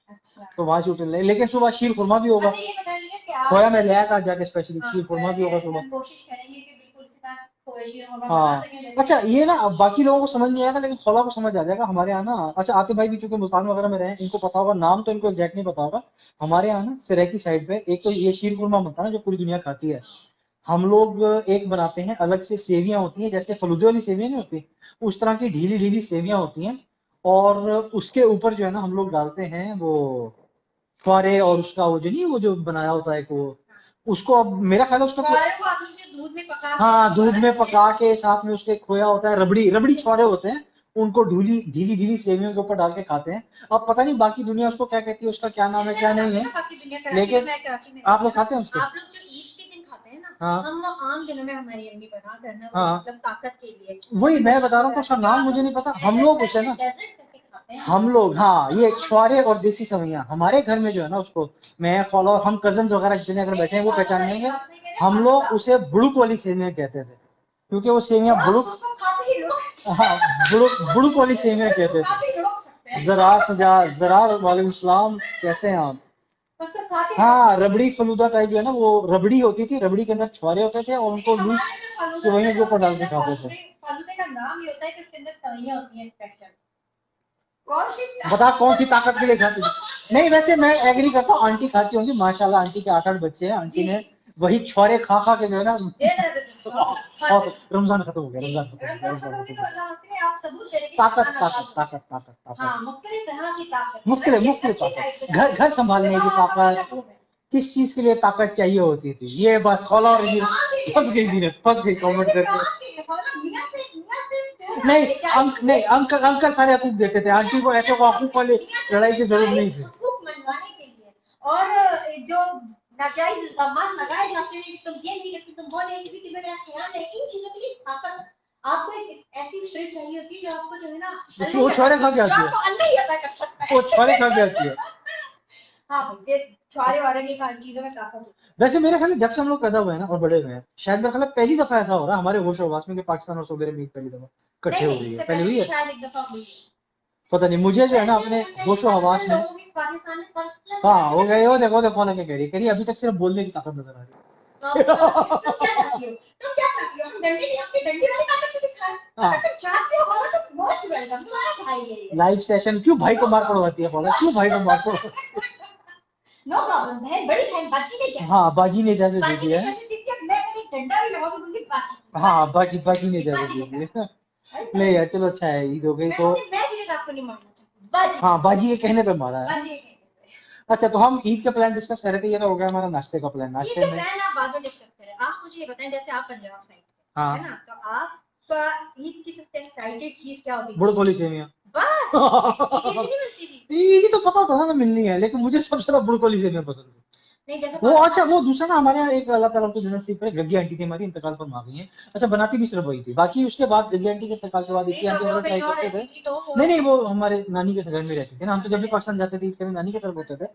अच्छा तो वहां से यूटर्न ले, लेकिन सुबह शीर खुरमा भी होगा। ये बताइए कि आप खोया मैं लाया था जाके स्पेशली, हाँ, शीर खुरमा भी होगा सुबह। हम कोशिश करेंगे कि बिल्कुल इसी तरह खोया शीर खुरमा बना हाँ सकें जैसे अच्छा ये ना बाकी लोगों को समझ नहीं आएगा लेकिन खोला को समझ आ जाएगा हमारे यहाँ ना। अच्छा आतिफ भाई भी चूंकि मुल्तान वगैरह में रहे हैं, इनको पता होगा, नाम तो इनको एग्जैक्ट नहीं पता होगा। हमारे यहाँ ना सिरैकी साइड पे एक तो ये शीर खुरमा बनता है ना जो पूरी दुनिया खाती है। हम लोग एक बनाते हैं अलग से, सेवियां होती हैं जैसे फलूदे वाली सेवियां नहीं होती, उस तरह की ढीली ढीली सेवियां होती हैं, और उसके ऊपर जो है ना हम लोग डालते हैं वो फुआरे, और उसका वो जो नहीं वो जो बनाया होता है वो, उसको अब मेरा ख्याल है उसका दूध में पका हाँ दूध में पका के साथ में उसके खोया होता है, रबड़ी रबड़ी छोरे होते हैं, उनको ढीली ढीली ढीली सेवियों के ऊपर डाल के खाते हैं। अब पता नहीं बाकी दुनिया उसको क्या कहती है, उसका क्या नाम है क्या नहीं है, लेकिन आप लोग खाते हैं उसको? आप लोग जो ईद के दिन खाते हैं ना, हाँ हम लोग आम दिनों में हमारी अम्मी बना करना हाँ मतलब ताकत के लिए, वही मैं बता रहा हूँ, उसका नाम मुझे नहीं पता। हम लोग उसे ना डेजर्ट करके खाते हैं हम लोग, हाँ ये छुआरे और देसी सवैयां हमारे घर में जो है ना उसको मैं फॉलो, हम कजन वगैरह जितने अगर बैठे हैं वो पहचानेंगे, हम लोग उसे बुड़ुक वाली सेवियां कहते थे, क्योंकि वो सेवियां बुड़ुक, हाँ बुड़ुक वाली सेवियां कहते थे। जरा वालेकुम सलाम, कैसे हैं आप? हाँ रबड़ी फलूदा टाइप जो है ना वो रबड़ी होती थी, रबड़ी के अंदर छुआरे होते थे और उनको लूज सेवइयों के ऊपर डाल के खाते थे। फालूदे का नाम ये होता है कि इसके अंदर सवैयां होती हैं स्पेशल। बता कौन सी ताकत के लिए खाती थी? नहीं वैसे मैं एग्री करता हूँ, आंटी खाती होंगी माशाल्लाह, आंटी के 8-8 बच्चे हैं, आंटी ने वही छुआरे खा खा के जो है ना और रमजान खत्म हो गया, रमजान खत्म हो गया, ताकत ताकत ताकत ताकत ताकत मुख्तलिफ ताकत, घर संभालने की ताकत, किस चीज के लिए ताकत चाहिए होती थी, ये बस खोला और फंस गई धीरे, फंस गई कमेंट करके। नहीं अंकल सारे हकूक देते थे, आंटी को ऐसे हकूक वाले लड़ाई की जरूरत नहीं थी। मनवाने के लिए और जो नाजायज इल्जामात लगाए जाते हैं कि तुम ये नहीं करती, तुम वो नहीं करती, कि मेरा ख्याल है इन चीजों के लिए ताकत आपको एक ऐसी स्ट्रेंथ चाहिए होती है जो आपको जो है ना वो छोरे खा के आती है, अल्लाह ही अता कर सकता है, वो छोरे खा के आती है। हाँ भाई ये छोरे वाले की चीजों में ताकत होती है। वैसे मेरे ख्याल जब से हम लोग पैदा हुए हैं ना और बड़े हुए हैं, शायद मेरे ख्याल पहली दफा ऐसा हो रहा है हमारे होश हवास में कि पाकिस्तान और सऊदी अरब में पहली दफा इकट्ठे हो गई है, पहले हुई है शायद एक दफा हुई है, पता नहीं, मुझे जो है ना अपने होशो हवास में, पाकिस्तान में पर्सनल हाँ हो गए, वो देखो ना क्या कह रही है, अभी तक सिर्फ बोलने की ताकत नजर आ रही है। तुम क्या चाहती हो हम डंडे की अपनी डंडी वाली ताकत को दिखाएं, अगर तुम चाहती हो तो मोस्ट वेलकम, तुम्हारा भाई है लाइव सेशन, क्यों भाई को मार पड़वाती है बोला, क्यों भाई को मार पड़वाती है? नो प्रॉब्लम बहन, बड़ी बहन बाजी ने क्या, हाँ बाजी ने इजाजत दे दी है, मैं कभी डंडा भी लगा दूंगी बाजी, हाँ बाजी ने इजाजत दे दी है। नहीं यार चलो अच्छा है, ईद हो गई तो मैं भी आपको नहीं मारना चाहती, बाजी, हाँ बाजी के कहने पे मारा है। बाजी के कहने पे। अच्छा तो हम ईद का प्लान डिस्कस कर रहे थे, ये तो हो गया हमारा नाश्ते का प्लान। नाश्ते ये में प्लान आप बाद में डिस्कस करें, आप मुझे ये बताएं जैसे आप पंजाब साइड से हाँ है ना, तो आपका ईद की सबसे एक्साइटेड चीज क्या होती है? बुड़कोली सेवियां, बस ईदी नहीं मिलती थी। ईदी तो पता था ना मिलनी है, लेकिन मुझे सबसे ज्यादा ब्रोकोली सेवियां पसंद है। नहीं जैसे वो अच्छा, वो दूसरा ना हमारे यहाँ एक अल्लाह ताला को नसीब है, गग्गी आंटी थी हमारी, इंतकाल पर आ गई है। अच्छा, बनाती भी सिर्फ वही थी, बाकी उसके बाद गग्गी आंटी के इंतकाल के बाद नहीं इतनी तो आंटी वो अगर ट्राई कहीं और करते थे। रहती थी तो वो नहीं नहीं, वो हमारे नानी के घर में रहती थी ना, हम तो जब भी पाकिस्तान जाते थे ईद करने नानी के तरफ होते थे,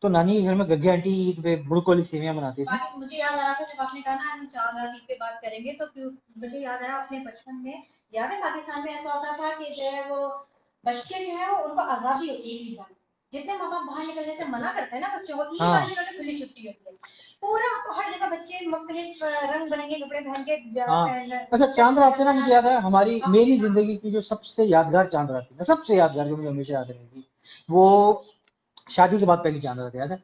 तो नानी के घर में गग्गी आंटी ईद पे ब्रोकोली सेवियां बनाती थी। बाकी मुझे याद आ रहा था जब आपने कहा ना हम चांद रात पे बात करेंगे तो फिर मुझे याद आया अपने बचपन में, याद है पाकिस्तान में ऐसा होता था कि जो है वो बच्चे जो है वो उनको आजादी होती है ईद वाले, जितने माँ बाप बाहर निकलने से मना करते हैं ना बच्चों को, ईद हाँ वाले दिनों में खुली छुट्टी होती है, पूरा आपको हर जगह बच्चे मुख्तलिफ रंग बिरंगे कपड़े पहन के हाँ। पहन अच्छा, चांद रात से ना मुझे याद है हमारी मेरी जिंदगी की जो सबसे यादगार चांद रात थी ना, सबसे यादगार जो मुझे हमेशा याद रहेगी, वो शादी के बाद पहली चांद रात याद है,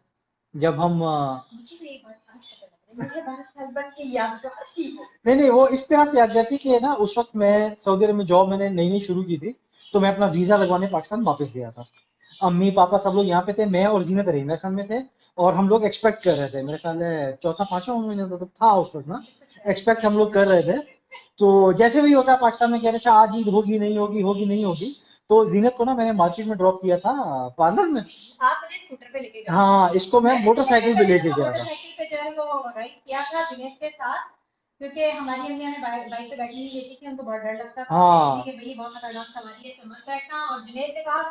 जब हम मुझे भी एक बात आज पता लग रही है, मुझे 12 साल बाद की यादगार थी वो। नहीं नहीं, वो इस तरह से यादगार थी कि ना उस वक्त मैं सऊदी अरब में जॉब मैंने नई नई शुरू की थी, तो मैं अपना वीजा लगवाने पाकिस्तान वापस गया था। अम्मी पापा सब लोग यहाँ पे थे, मैं और जीनत रही मेरे ख्याल में थे, और हम लोग एक्सपेक्ट कर रहे थे, मेरे ख्याल है चौथा पांचवा महीना तो था उस वक्त ना, एक्सपेक्ट हम लोग कर रहे थे। तो जैसे भी होता है पाकिस्तान में, कह रहे अच्छा आज ईद होगी नहीं होगी, होगी नहीं होगी, तो जीनत को ना मैंने मार्केट में ड्रॉप किया था पार्लर में। आप मुझे स्कूटर पे लेके गए। हाँ, इसको मैं मोटरसाइकिल पे लेके गया था। मोटरसाइकिल पे जो है वो राइड किया था जुनैद के साथ, क्योंकि हमारी अम्मी हमें बाइक पे बैठने नहीं देती थी, उनको बहुत डर लगता था, हाँ। कहती थी कि भाई बहुत खतरनाक सवारी है तो मत बैठना, और जुनैद ने कहा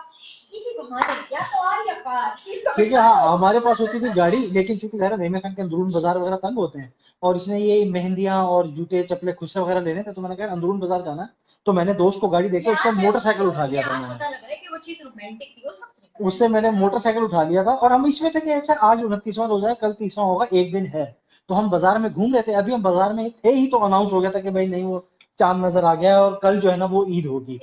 इसी बहाने या तो आ या पार क्योंकि हाँ हमारे पास होती थी गाड़ी, लेकिन चूंकि जरा रेमे खान के अंदरून बाजार वगैरह तंग होते हैं, और इसने ये मेहंदियां और जूते चप्पले खुशे वगैरह लेने थे, तो मैंने कहा अंदरून बाजार जाना है, तो मैंने दोस्त को गाड़ी देकर उससे मोटरसाइकिल उठा लिया था मैंने। पता लग रहा है कि वो चीज रोमांटिक थी उस वक्त। उससे मैंने मोटरसाइकिल उठा लिया था, और हम इसमें थे कि अच्छा आज 29वां रोजा है, कल 30वां होगा, एक दिन है, तो हम बाजार में घूम रहे थे, अभी हम बाजार में थे ही तो अनाउंस हो गया था कि भाई नहीं वो चांद नजर आ गया है और कल जो है ना वो ईद होगी।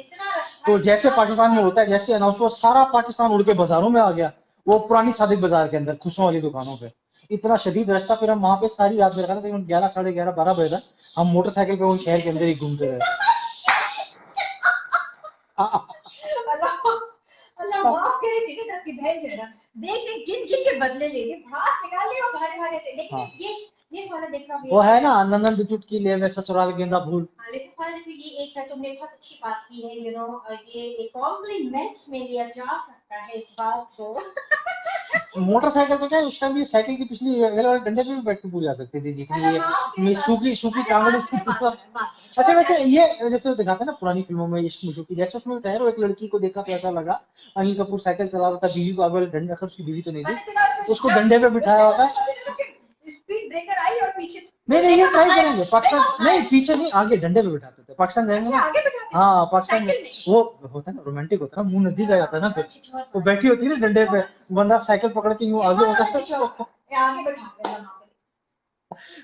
तो जैसे पाकिस्तान में होता है, जैसे अनाउंस हुआ सारा पाकिस्तान उड़ के बाजारों में आ गया, वो पुरानी सादिक बाजार के अंदर खुशों वाली दुकानों पे इतना शदीद रश था, फिर हम वहां पे सारी रात मेरे ख्याल से तकरीबन 11 साढ़े 11 12 बजे तक हम मोटरसाइकिल पे उन शहर के अंदर ही घूमते रहे। अल्लाह अल्लाह माफ करे, ठीक है आपकी बहन जो है ना, देख ले जिन जिन के बदले ले ले, भड़ास निकाल ले और भागे भागे से, लेकिन हाँ। ये वाला देखना वो है ना नंदन चुटकी ले वे ससुराल गेंदा फूल। हाँ, लेकिन वाला देखो ये एक है, तुमने बहुत अच्छी बात की है, यू नो ये एक कॉम्प्लीमेंट में लिया जा सकता है इस बात को। मोटरसाइकिल तो क्या है, उस टाइम ये साइकिल की पिछली अगले वाले डंडे पे भी बैठ के पूरी आ सकती थी, जितनी ये सूखी सूखी टांगों में। अच्छा वैसे ये जैसे दिखाते हैं ना पुरानी फिल्मों में इश्क मुश्क, जैसे उसमें बताया वो एक लड़की को देखा तो ऐसा लगा अनिल कपूर साइकिल चला रहा था, बीवी को आगे वाले डंडे, अगर उसकी बीवी तो नहीं थी, उसको डंडे पे बिठाया होता है। स्पीड ब्रेकर आई और पीछे नहीं नहीं, ये ट्राई करेंगे पाकिस्तान, नहीं पीछे नहीं आगे डंडे पे बिठाते थे पाकिस्तान जाएंगे ना। आगे बिठाते हाँ पाकिस्तान में वो होता है ना रोमांटिक होता है ना, मुंह नजदीक आ जाता है ना, फिर वो बैठी होती है ना डंडे पे, बंदा साइकिल पकड़ के यूं आगे होता है। आगे बैठा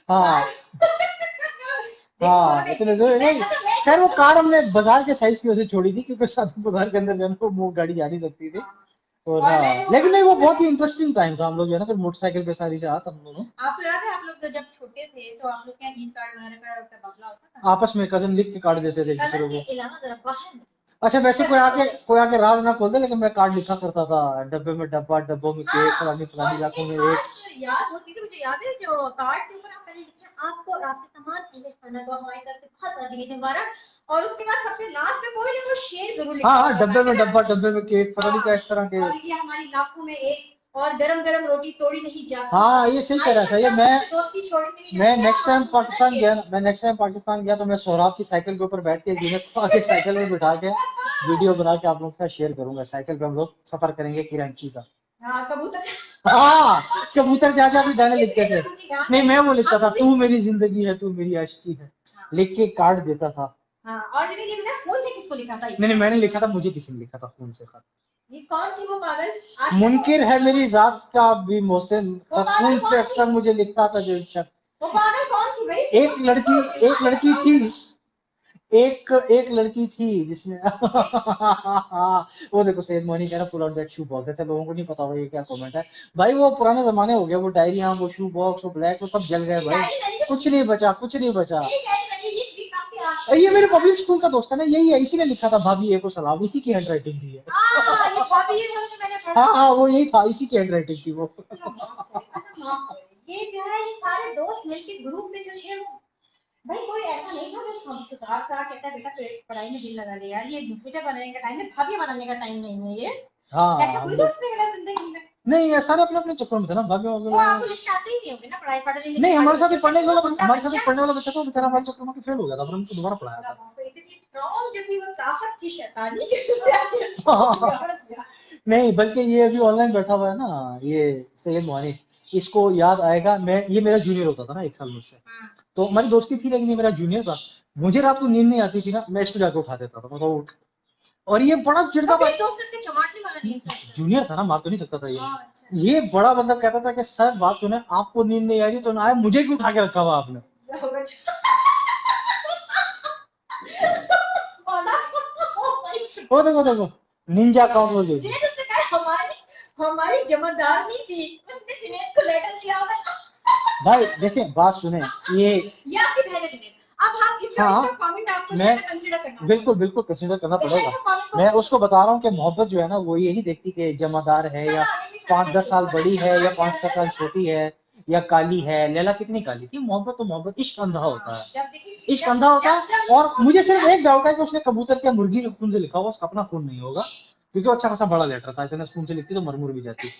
हाँ हाँ, लेकिन नहीं खैर वो कार हमने बाजार के साइज की वजह से छोड़ी थी, क्योंकि साथ बाजार के अंदर जो है ना वो गाड़ी जा नहीं सकती थी। और हाँ, लेकिन नहीं वो बहुत ही इंटरेस्टिंग टाइम था, हम लोग जो है ना फिर मोटरसाइकिल पे सारी रात हम दोनों। आपको याद है आप लोग तो जब छोटे थे तो आप लोग क्या नींद कार्ड वगैरह का तबादला होता था आपस में कजन लिख के काट देते थे एक दूसरे कलर को। के अलावा जरा बाहर अच्छा वैसे कोई आके राज ना खोल दे, लेकिन मैं कार्ड लिखा करता था, डब्बे में डब्बा, डब्बों में केक, फलानी फलानी इलाकों में एक। याद होती थी मुझे, याद है जो कार्ड के ऊपर आपने लिखा आपको और आपके तमाम अहले खाना को हमारी तरफ से बहुत सारी ईद मुबारक, और उसके बाद सबसे लास्ट में कोई ना कोई शेर जरूर लिखा हाँ हाँ, डब्बे में डब्बा, डब्बे में केक, पता नहीं क्या इस तरह के। और ये हमारी लाखों में एक, और गरम गरम रोटी तोड़ी नहीं जाती। हाँ ये सही कह रहा था ये। दोस्ती छोड़ी नहीं मैं जाती। नेक्स्ट टाइम पाकिस्तान गया ना, मैं नेक्स्ट टाइम पाकिस्तान गया तो मैं सोहराब की साइकिल के ऊपर बैठ के जीनत को आगे साइकिल में बिठा के वीडियो बना के आप लोगों के साथ शेयर करूंगा, साइकिल पे हम लोग सफर करेंगे कराची का। हाँ कबूतर, हाँ कबूतर चाचा भी गाने लिखते थे। नहीं मैं वो लिखता था, तू मेरी जिंदगी है तू मेरी आशिकी है, लिख के कार्ड देता था। हाँ, और ये बताया फोन से किसको लिखा था? नहीं मैंने लिखा था, मुझे किसी ने लिखा था फोन से खत। ये कौन थी वो पागल? आज मुनकिर है मेरी जात का भी मोहसिन, खून से अक्सर मुझे लिखता था जो शख्स। वो पागल कौन थी भाई? एक लड़की थी, एक लड़की थी जिसने वो देखो सैयद मोनी कह रहा pull out that shoe box, अच्छा लोगों को नहीं पता होगा ये क्या कमेंट है भाई, वो पुराने जमाने हो गए, वो डायरियां, वो शू बॉक्स, वो ब्लैक, वो सब जल गए भाई, कुछ नहीं बचा, कुछ नहीं बचा। ये मेरे पब्लिक स्कूल का दोस्त है ना, यही है, इसी ने लिखा था भाभी ये को सलाम, इसी की हैंड राइटिंग थी हाँ हाँ वो यही था, इसी की हैंड राइटिंग थी वो। ये जो है ये सारे दोस्त मिलके ग्रुप में जो है वो भाई कोई ऐसा नहीं था जो हम सुधार था कहता बेटा पढ़ाई में दिल लगा ले यार, ये फ्यूचर बनाने का टाइम है, भाग्य बनाने का टाइम नहीं है ये। ऐसा हाँ कोई हम दोस्त नहीं मिला जिंदगी में। नहीं, ये सारे अपने अपने चक्कर में थे ना, भाग्य वो वगैरह। आपको लिखते आते ही नहीं होंगे ना, पढ़ाई पढ़ रही नहीं, हमारे साथ ही पढ़ने वाला हमारे साथ ही बच्चा पढ़ने वाला बच्चा था, बेचारा हमारे चक्कर में फेल हो गया था, फिर हमको दोबारा पढ़ाया था। इतनी स्ट्रॉन्ग जो थी वो ताकत थी शैतानी की। नहीं, बल्कि ये अभी ऑनलाइन बैठा हुआ है ना, ये सैयद मोहानी, इसको याद आएगा, मैं ये मेरा जूनियर होता था ना 1 साल मुझसे, तो हमारी दोस्ती थी, लेकिन ये मेरा जूनियर था। मुझे रात को नींद नहीं आती थी ना, मैं इसको जाके उठा देता था, मतलब उठ। और ये बड़ा चिढ़ता था, चमाटने वाला नहीं था। जूनियर था ना, मार तो नहीं सकता था ये। हाँ, अच्छा। ये बड़ा बंदा कहता था कि सर बात सुने, आपको नींद नहीं आ रही तो ना आए, मुझे क्यों उठा के रखा हुआ आपने। वो देखो देखो, निंजा अकाउंट हो गई। जिन्हें उसने कहा हमारी जमादारनी थी, उसने जुनैद को लेटर दिया होगा। भाई देखिए बात सुने, ये आपकी बहन है जुनैद। अब हम इसका हाँ, कमेंट आपको मैं कंसीडर करना है। बिल्कुल बिल्कुल कंसीडर करना बहन पड़ेगा। का comment को मैं उसको बता रहा हूँ कि मोहब्बत जो है ना, वो यही देखती कि जमादार है, या 5-10 साल बड़ी है, या 5-6 साल छोटी है, या काली है। लैला कितनी काली थी, मोहब्बत तो मोहब्बत, इश्क अंधा होता है, जब देखिए इश्क अंधा होता है। और मुझे सिर्फ एक डाउट है कि उसने कबूतर के मुर्गी के खून से लिखा होगा, उसका अपना खून नहीं होगा, क्योंकि वो अच्छा खासा बड़ा लेटर था, इतने खून से लिखती तो मरमुर भी जाती।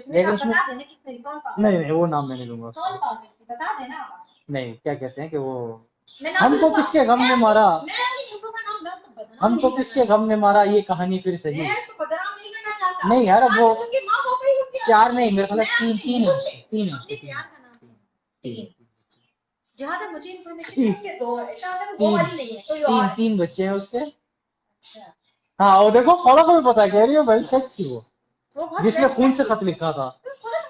लेकिन उसमें नहीं नहीं, वो नाम मैं नहीं लूंगा उसका। बता देना। नहीं, क्या कहते हैं कि वो मैं नाम हमको लूंगा। किसके गम ने मारा, मैं अपनी हिंदू का नाम दस तो बदनाम हमको नहीं किसके गम ने मारा, ये कहानी फिर सही। मैं तो बदनाम नहीं करना चाहता। नहीं यार, अब वो उनकी माँ हो गई हो क्या? 4 नहीं, मेरे ख्याल मैं से 3 अपनी 3 है, हिंदू से 3 है अपने उसके, प्यार का नाम है। 3 जहाँ तक मुझे इन्फॉर्मेशन है तीन। उसके दो है, शायद वो दो वाली नहीं है, कोई और है। 3 बच्चे हैं उसके। अच्छा। हाँ, वो देखो फौला को भी पता है, कह रही हो भाई सच थी वो, वो बहुत जिसने खून से खत लिखा था।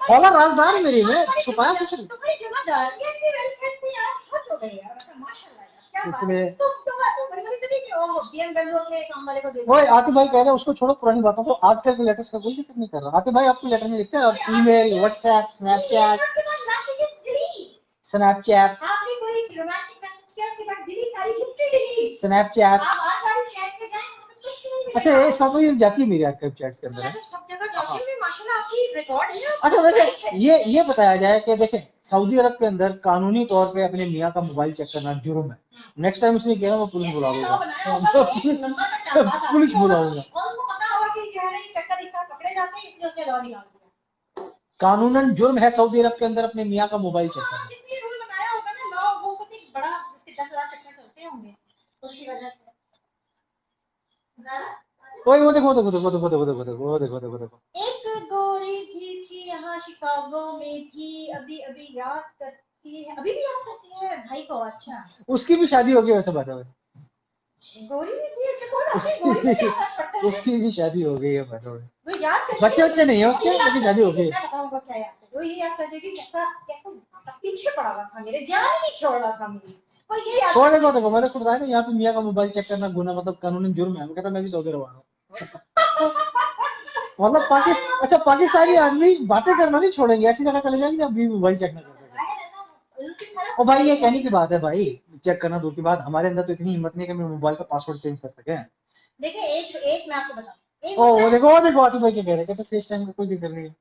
फौला राजदार मेरी में छुपाया कुछ नहीं। तुम्हारी जमादार ये इतनी वेल सेट थी यार, हद हो गई यार, मतलब माशाल्लाह यार, क्या बात है। इसलिए तुम वही वाली तो नहीं कि ओ BMW अपने काम वाले को दे वो दो। आतिफ भाई कह रहे हैं, उसको छोड़ो पुरानी बातों को, आजकल के लेटर्स का कोई जिक्र नहीं कर रहा। आतिफ भाई आपको लेटर नहीं लिखते, और ईमेल, व्हाट्सएप, स्नैपचैट, स्नैपचैट, आपने कोई रोमांटिक मैसेज किया उसके बाद डिलीट, सारी हिस्ट्री डिलीट। स्नैपचैट। आप आज वाली चैट पे जाएं वहां पे कुछ नहीं मिलेगा। अच्छा, ये सब ये जाती है मेरी आर्काइव चैट्स के अंदर मैं है। तो सब जगह जाती हूँ, माशाल्लाह आपकी रिकॉर्ड है ना। अच्छा वैसे ये बताया जाए कि देखें, सऊदी अरब के अंदर कानूनी तौर पे अपने मियाँ का मोबाइल चेक करना जुर्म है। नेक्स्ट टाइम इसने किया वो पुलिस बुला दूंगा, पुलिस बुलाऊंगा। और उसको पता होगा कि जो है ना ये चक्कर इस तरह पकड़े जाते हैं, इसलिए उसने लॉ निकाल दिया। कानूनन जुर्म है सऊदी अरब के अंदर अपने मियाँ का मोबाइल चेक करना। जिसने रूल बनाया होगा ना लॉ, वो कुछ बड़ा उसके 10,000 चक्कर चलते होंगे उसकी वजह से। ओए वो देखो देखो देखो देखो देखो देखो देखो देखो देखो देखो, एक गोरी भी थी यहाँ शिकागो में भी, अभी अभी याद करती है, अभी भी याद करती है भाई को। अच्छा, उसकी भी शादी होगी वैसे बात है। गोरी भी थी, अच्छा कौन होती गोरी में क्या फर्क पड़ता है? उसकी भी शादी हो गई है बात है। वो याद करती है, बच्चे बच्चे नहीं है उसके, लेकिन शादी हो गई। मैं बताऊंगा क्या याद है। वो ये याद करती है कि कैसा कैसा था, पीछे पड़ा हुआ था मेरे, जान ही नहीं छोड़ रहा था मेरी। वो ये याद तो देखो देखो, मैंने खुद बताया ना, यहाँ पे मियाँ का मोबाइल चेक करना गुना मतलब कानूनी जुर्म है। मैं कहता मैं भी सऊदी अरब आ रहा हूँ। मतलब अच्छा पाकिस्तानी आदमी बातें करना नहीं छोड़ेंगे, ऐसी जगह चले जाएंगे अभी मोबाइल चेक ना कर सके। और भाई ये कहने की बात है भाई, चेक करना दूर की बात, हमारे अंदर तो इतनी हिम्मत नहीं है कि मैं मोबाइल का पासवर्ड चेंज कर सके। देखिए एक मैं आपको बताऊं, ओ वो देखो आतिफ भाई क्या कह रहे हैं, कहते फेस टाइम का कोई जिक्र नहीं है।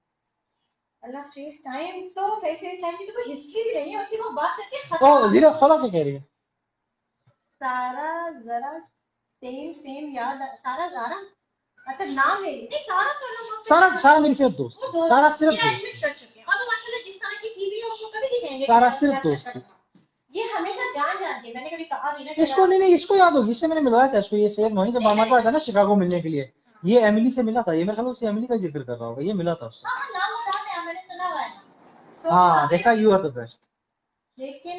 अल्लाह फेस टाइम की तो कोई हिस्ट्री भी नहीं है, उसकी वो बात करके ओ जीरा खोला क्या कह रही है। सारा जरा सेम याद सारा ज़ारा, अच्छा नाम ले नहीं, सारा तो ना सारा मेरी सिर्फ दोस्त, सारा सिर्फ दोस्त, एडमिट कर चुके हैं। और वो माशाल्लाह जिस तरह की थी भी उसको कभी नहीं कहेंगे सारा सिर्फ दोस्त। ये हमेशा जानती है, मैंने कभी कहा भी ना इसको नहीं इसको याद होगी, इससे मैंने मिलवाया था इसको, ये सैयद मोहिनी जब हमारे पास था ना शिकागो मिलने के लिए, ये एमिली से मिला था। ये मेरे ख्याल उसे एमिली का जिक्र कर रहा होगा, ये मिला था उससे। हाँ नाम बता दे, मैंने सुना हुआ है। हाँ देखा, यू आर द बेस्ट। लेकिन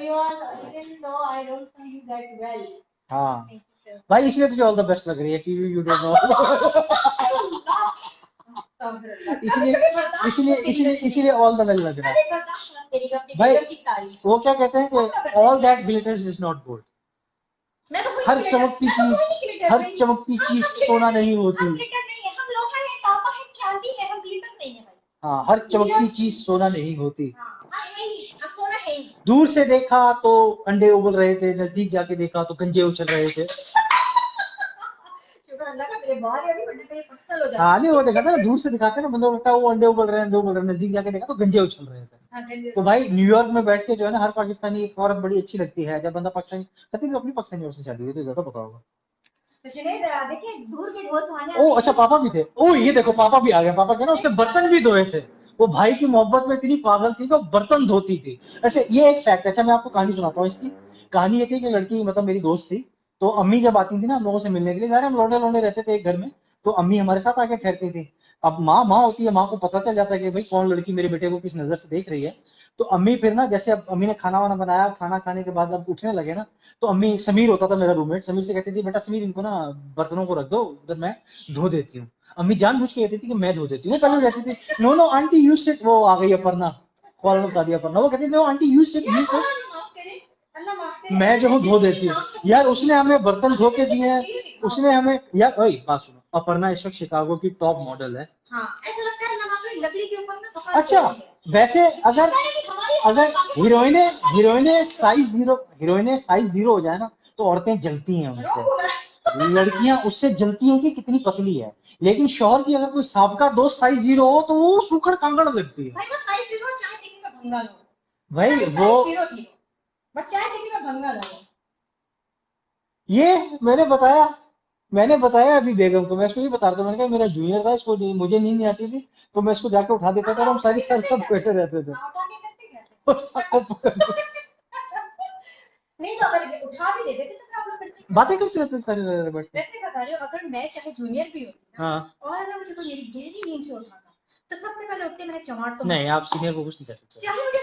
you are even though I don't know you that well. हाँ भाई, इसलिए तुझे ऑल द बेस्ट लग रही है कि यू डोंट नो। इसीलिए ऑल द वेल लग रहा है भाई। वो क्या कहते हैं कि all that glitters is not gold. हर चमकती चीज सोना नहीं होती। हाँ, हर चमकती चीज सोना नहीं होती। दूर से देखा तो अंडे उबल रहे थे, नजदीक जाके देखा तो गंजे उछल रहे थे। शुक्र अल्लाह का मेरे बाल अभी बड़े तेरे पर्सनल हो जाते हाँ नहीं वो देखा था ना, दूर से दिखाते हैं ना, बंदा को लगता है वो अंडे उबल रहे हैं, अंडे उबल रहे हैं, नजदीक जाके देखा तो गंजे उछल रहे थे। हाँ गंदे तो भाई न्यूयॉर्क में बैठ के जो है ना, हर पाकिस्तानी एक औरत बड़ी अच्छी लगती है, जब बंदा पाकिस्तानी कहती है, तो अपनी पाकिस्तानी औरत से शादी हुई तो ज्यादा पता होगा। तो जुनैद देखिए दूर के ढोल सुहाने ओ आते अच्छा, हैं। पापा भी थे। ओ ये देखो पापा भी आ गए। पापा क्या ना, उसने बर्तन भी धोए थे। वो भाई की मोहब्बत में इतनी पागल थी कि वो बर्तन धोती थी। अच्छा ये एक फैक्ट है। अच्छा मैं आपको कहानी सुनाता हूँ इसकी। कहानी ये थी कि लड़की मतलब मेरी दोस्त थी, तो अम्मी जब आती थी ना हम लोगों से मिलने के लिए, सारे हम लौंडे लौंडे रहते थे एक घर में, तो अम्मी हमारे साथ आके ठहरती थी। अब माँ माँ होती है, माँ को पता चल जाता है कि भाई कौन लड़की मेरे बेटे को किस नजर से देख रही है। तो अम्मी फिर ना, जैसे अब अम्मी ने खाना वाना बनाया, खाना खाने के बाद अब उठने लगे ना, तो अम्मी, समीर होता था मेरा रूममेट, समीर से कहती थी बेटा समीर इनको ना बर्तनों को रख दो उधर, मैं धो देती हूँ। अम्मी जानबूझ के कहती थी कि मैं धो देती हूँ। वो पहले कहती थी no no aunty you sit, वो आ गई अपर्णा, कॉलर बता दिया अपर्णा, वो कहती थी no aunty you sit you sit, माफ करे, अल्लाह माफ करे। मैं जो हूँ धो देती हूँ। यार उसने हमें बर्तन धो के दिए हैं, उसने हमें, यार ओए बात सुनो, अपर्णा इस वक्त शिकागो की टॉप मॉडल है। हाँ ऐसा लगता है अल्लाह माफ करे लकड़ी के ऊपर में पका अच्छा वैसे अगर अगर हीरोइने साइज जीरो हो जाए ना, तो औरतें जलती हैं उनसे, लड़कियां उससे जलती हैं कि कितनी पतली है। लेकिन शौहर की अगर कोई सबका दोस्त साइज जीरो हो तो वो सुखड़ कांगड़ लगती है। भाई वो साइज जीरो चाहे देखने में भंगा लो, भाई साइज वो जीरो थी बट चाहे देखने में भंगा लो। ये मैंने बताया अभी बेगम को, मैं इसको ये बता रहा था, मैंने कहा मेरा जूनियर था, इसको मुझे नींद नहीं आती थी, तो मैं इसको जाके उठा देता था और हम सारी साल सब बैठे रहते थे। हाँ उठा के करते कहते और सबको पकड़ के नहीं तो अगर उठा भी देते थे तो प्रॉब्लम करती क्या? बातें करते रहते थे सारी रात बैठ के। वैसे बता रही हूँ अगर मैं चाहे जूनियर भी होती ना हाँ और अगर मुझे कोई मेरी गहरी नींद से उठाता तो सबसे पहले उठते मैंने चमाट तो नहीं, आप सीनियर को कुछ नहीं कह सकते। चाहे मुझे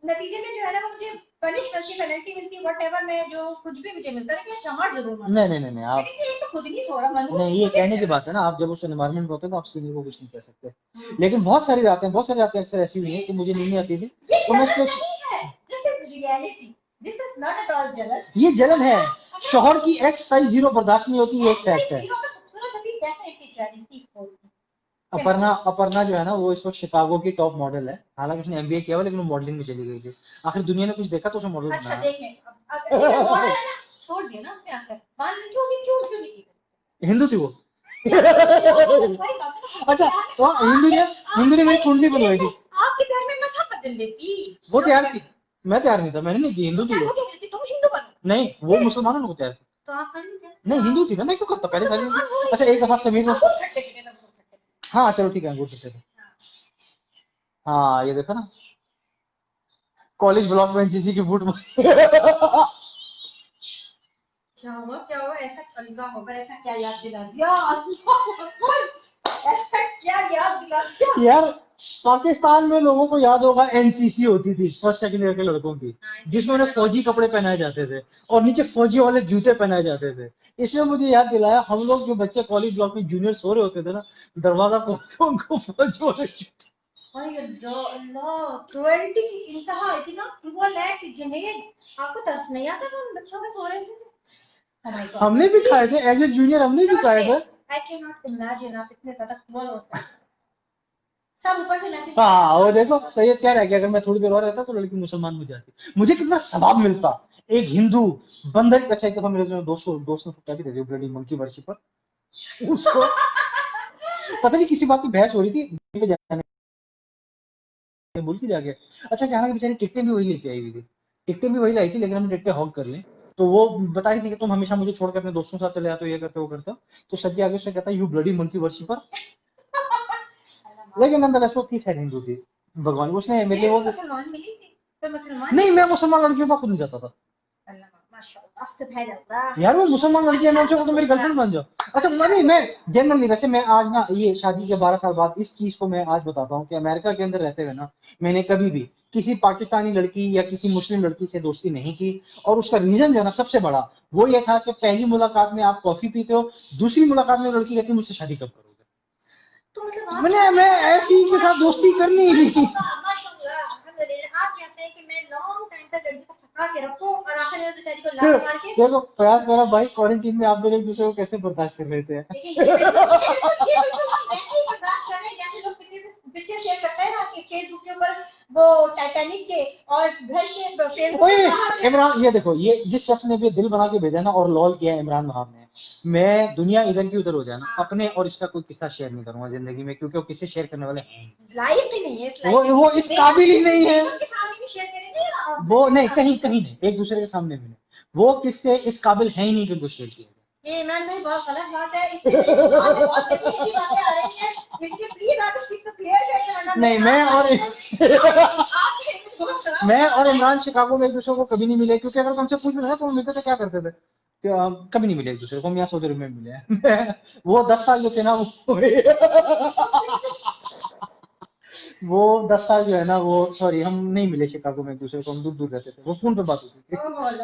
नतीजे में जो है ना वो मुझे पनिश मिलती पेनल्टी मिलती व्हाटएवर मैं जो कुछ भी मुझे मिलता लेकिन चमाट जरूर मारता। नहीं नहीं नहीं नहीं, आप लेकिन ये तो खुद नहीं सो रहा मन नहीं, ये कहने की बात है ना, आप जब उस एनवायरनमेंट में होते हैं तो आप सीनियर को कुछ नहीं कह सकते। लेकिन बहुत सारी रातें अक्सर ऐसी हुई हैं कि मुझे नींद नहीं आती थी, ये तो मैं जलन इसको, नहीं है this is reality this is not at all जलन। ये जलन है। शौहर की एक्स साइज जीरो बर्दाश्त नहीं होती, ये एक फैक्ट है। हीरो का खूबसूरत होती डेफिनेटली जेलसी होती। अपर्णा जो है ना, वो इस वक्त शिकागो की टॉप मॉडल है। हालांकि उसने एमबीए किया हुआ, लेकिन वो मॉडलिंग में चली गई थी। आखिर दुनिया ने कुछ देखा तो उसे मॉडल अच्छा बनाया। देखें अब मॉडल है ना छोड़ दिया ना उसने आकर मान क्यों नहीं की हिंदू थी वो। भाई अच्छा तो हिंदू ने मेरी कुंडली बनवाई थी। आपके प्यार में मजहब बदल देती वो तैयार थी, मैं तैयार नहीं था, मैंने नहीं की, हिंदू थी वो। तुम हिंदू बनो नहीं वो मुसलमानों को तैयार थी। तो आप कर लीजिए नहीं हिंदू थी ना, मैं क्यों करता पहले सारी। अच्छा एक दफा समीर ने, हाँ चलो ठीक है, अंगूर से थे। हाँ ये देखो ना, कॉलेज ब्लॉक में एनसीसी की बूट क्या हुआ ऐसा अलगा होकर ऐसा क्या याद दिला दिया ऐसा क्या याद दिला दिया यार पाकिस्तान में लोगों को याद होगा एनसीसी होती थी फर्स्ट सेकंड ईयर के लड़कों की, जिसमें उन्हें फौजी कपड़े पहनाए जाते थे और नीचे फौजी वाले जूते पहनाए जाते थे। इसमें मुझे याद दिलाया, हम लोग जो बच्चे कॉलेज ब्लॉक में जूनियर सो रहे होते थे ना, दरवाजा खोल के उनको फौजी वाले जूते। अल्लाह क्रुएल्टी की इंतहा इतना क्रूअल है कि जुनैद आपको तरस नहीं आता तो उन बच्चों में सो रहे थे। Oh my God. हमने भी खाए थे एज ए जूनियर, हमने भी खाए थे। I cannot imagine आप इतने ज्यादा क्रूअल हो सकते सब ऊपर से मैसेज हाँ वो देखो सैयद कह रहा है कि अगर मैं थोड़ी देर और रहता तो लड़की मुसलमान हो जाती, मुझे कितना सवाब मिलता। एक हिंदू बंदर, अच्छा एक दफा मेरे दोस्त ने क्या भी दे दिया ब्लडी मंकी वर्षी पर उसको पता नहीं किसी बात की बहस हो रही थी पे जाने बोल के जाके। अच्छा क्या कि बेचारी टिकटें भी वही लेके आई हुई थी, टिकटें भी वही लाई थी, लेकिन हमने टिकटें हॉक कर ली। तो वो बता रही थी कि तुम हमेशा मुझे छोड़ के अपने दोस्तों के साथ चले जाते हो, ये करते हो वो करते हो। तो सज्जी आगे से कहता यू ब्लडी मंकी वर्षी पर, लेकिन अंदर वो थी खैर हिंदू थी, भगवान उसने मेरे लिए वो मुसलमान मिली थी तो मुसलमान नहीं, मैं मुसलमान लड़कियों का खुद नहीं जाता था। अल्लाह माशाल्लाह सुभान अल्लाह यार वो मुसलमान लड़की है, मैं उनसे तो मेरी गर्लफ्रेंड बन जाओ। अच्छा नहीं मैं जनरली, वैसे मैं आज ना ये शादी के 12 साल बाद इस चीज को मैं आज बताता हूँ कि अमेरिका के अंदर रहते हुए ना मैंने कभी भी किसी पाकिस्तानी लड़की या किसी मुस्लिम लड़की से दोस्ती नहीं की। और उसका रीजन जो है ना सबसे बड़ा वो ये था कि पहली मुलाकात में आप कॉफी पीते हो, दूसरी मुलाकात में लड़की कहती है मुझसे शादी कब करोगे। तो मतलब मैं ऐसी के साथ दोस्ती करनी ही नहीं। माशाल्लाह अल्हम्दुलिल्लाह आप कहते हैं कि मैं लॉन्ग टाइम तक लड़की को फंसा के रखूं और आखिर में बेचारी को लात मार के देखो प्रयास मेरा भाई क्वारंटीन में आप दोनों एक दूसरे को कैसे बर्दाश्त कर रहे थे। लेकिन ये बिल्कुल हम ऐसे ही बर्दाश्त कर रहे हैं जैसे लोग पिक्चर शेयर करते हैं ना कि फेसबुक के ऊपर वो टाइटैनिक के और घर के फेसबुक ओए इमरान, ये देखो ये जिस शख्स ने भी दिल बना के भेजा ना और लॉल किया इमरान वहाब ने, मैं दुनिया इधर की उधर हो जाए ना, अपने और इसका कोई किस्सा शेयर नहीं करूंगा जिंदगी में, क्योंकि वो किससे शेयर करने वाले हैं नहीं। लाइफ भी नहीं है इस वो इस काबिल ही नहीं है। के सामने भी शेयर करेंगे आप वो नहीं, कहीं कहीं नहीं, एक दूसरे के सामने भी नहीं, वो किससे इस काबिल है ही नहीं कि उनको शेयर किया जाए। ये इमरान भाई बहुत गलत बात है, इससे बहुत तरीके बातें आ रही हैं, इसलिए प्लीज आप इस चीज को क्लियर करें, वरना नहीं, आपकी image बहुत खराब मैं और इमरान शिकागो में एक दूसरे को कभी नहीं मिले, क्योंकि अगर तुमसे पूछ रहे तो मिलते थे क्या करते थे, कि कभी नहीं मिले एक दूसरे को, हम यहाँ सऊदी अरब में मिले हैं। वो 10 साल जो थे ना वो 10 साल जो है ना, वो सॉरी हम नहीं मिले शिकागो में एक दूसरे को, हम दूर दूर रहते थे, वो फोन पे बात होती थी,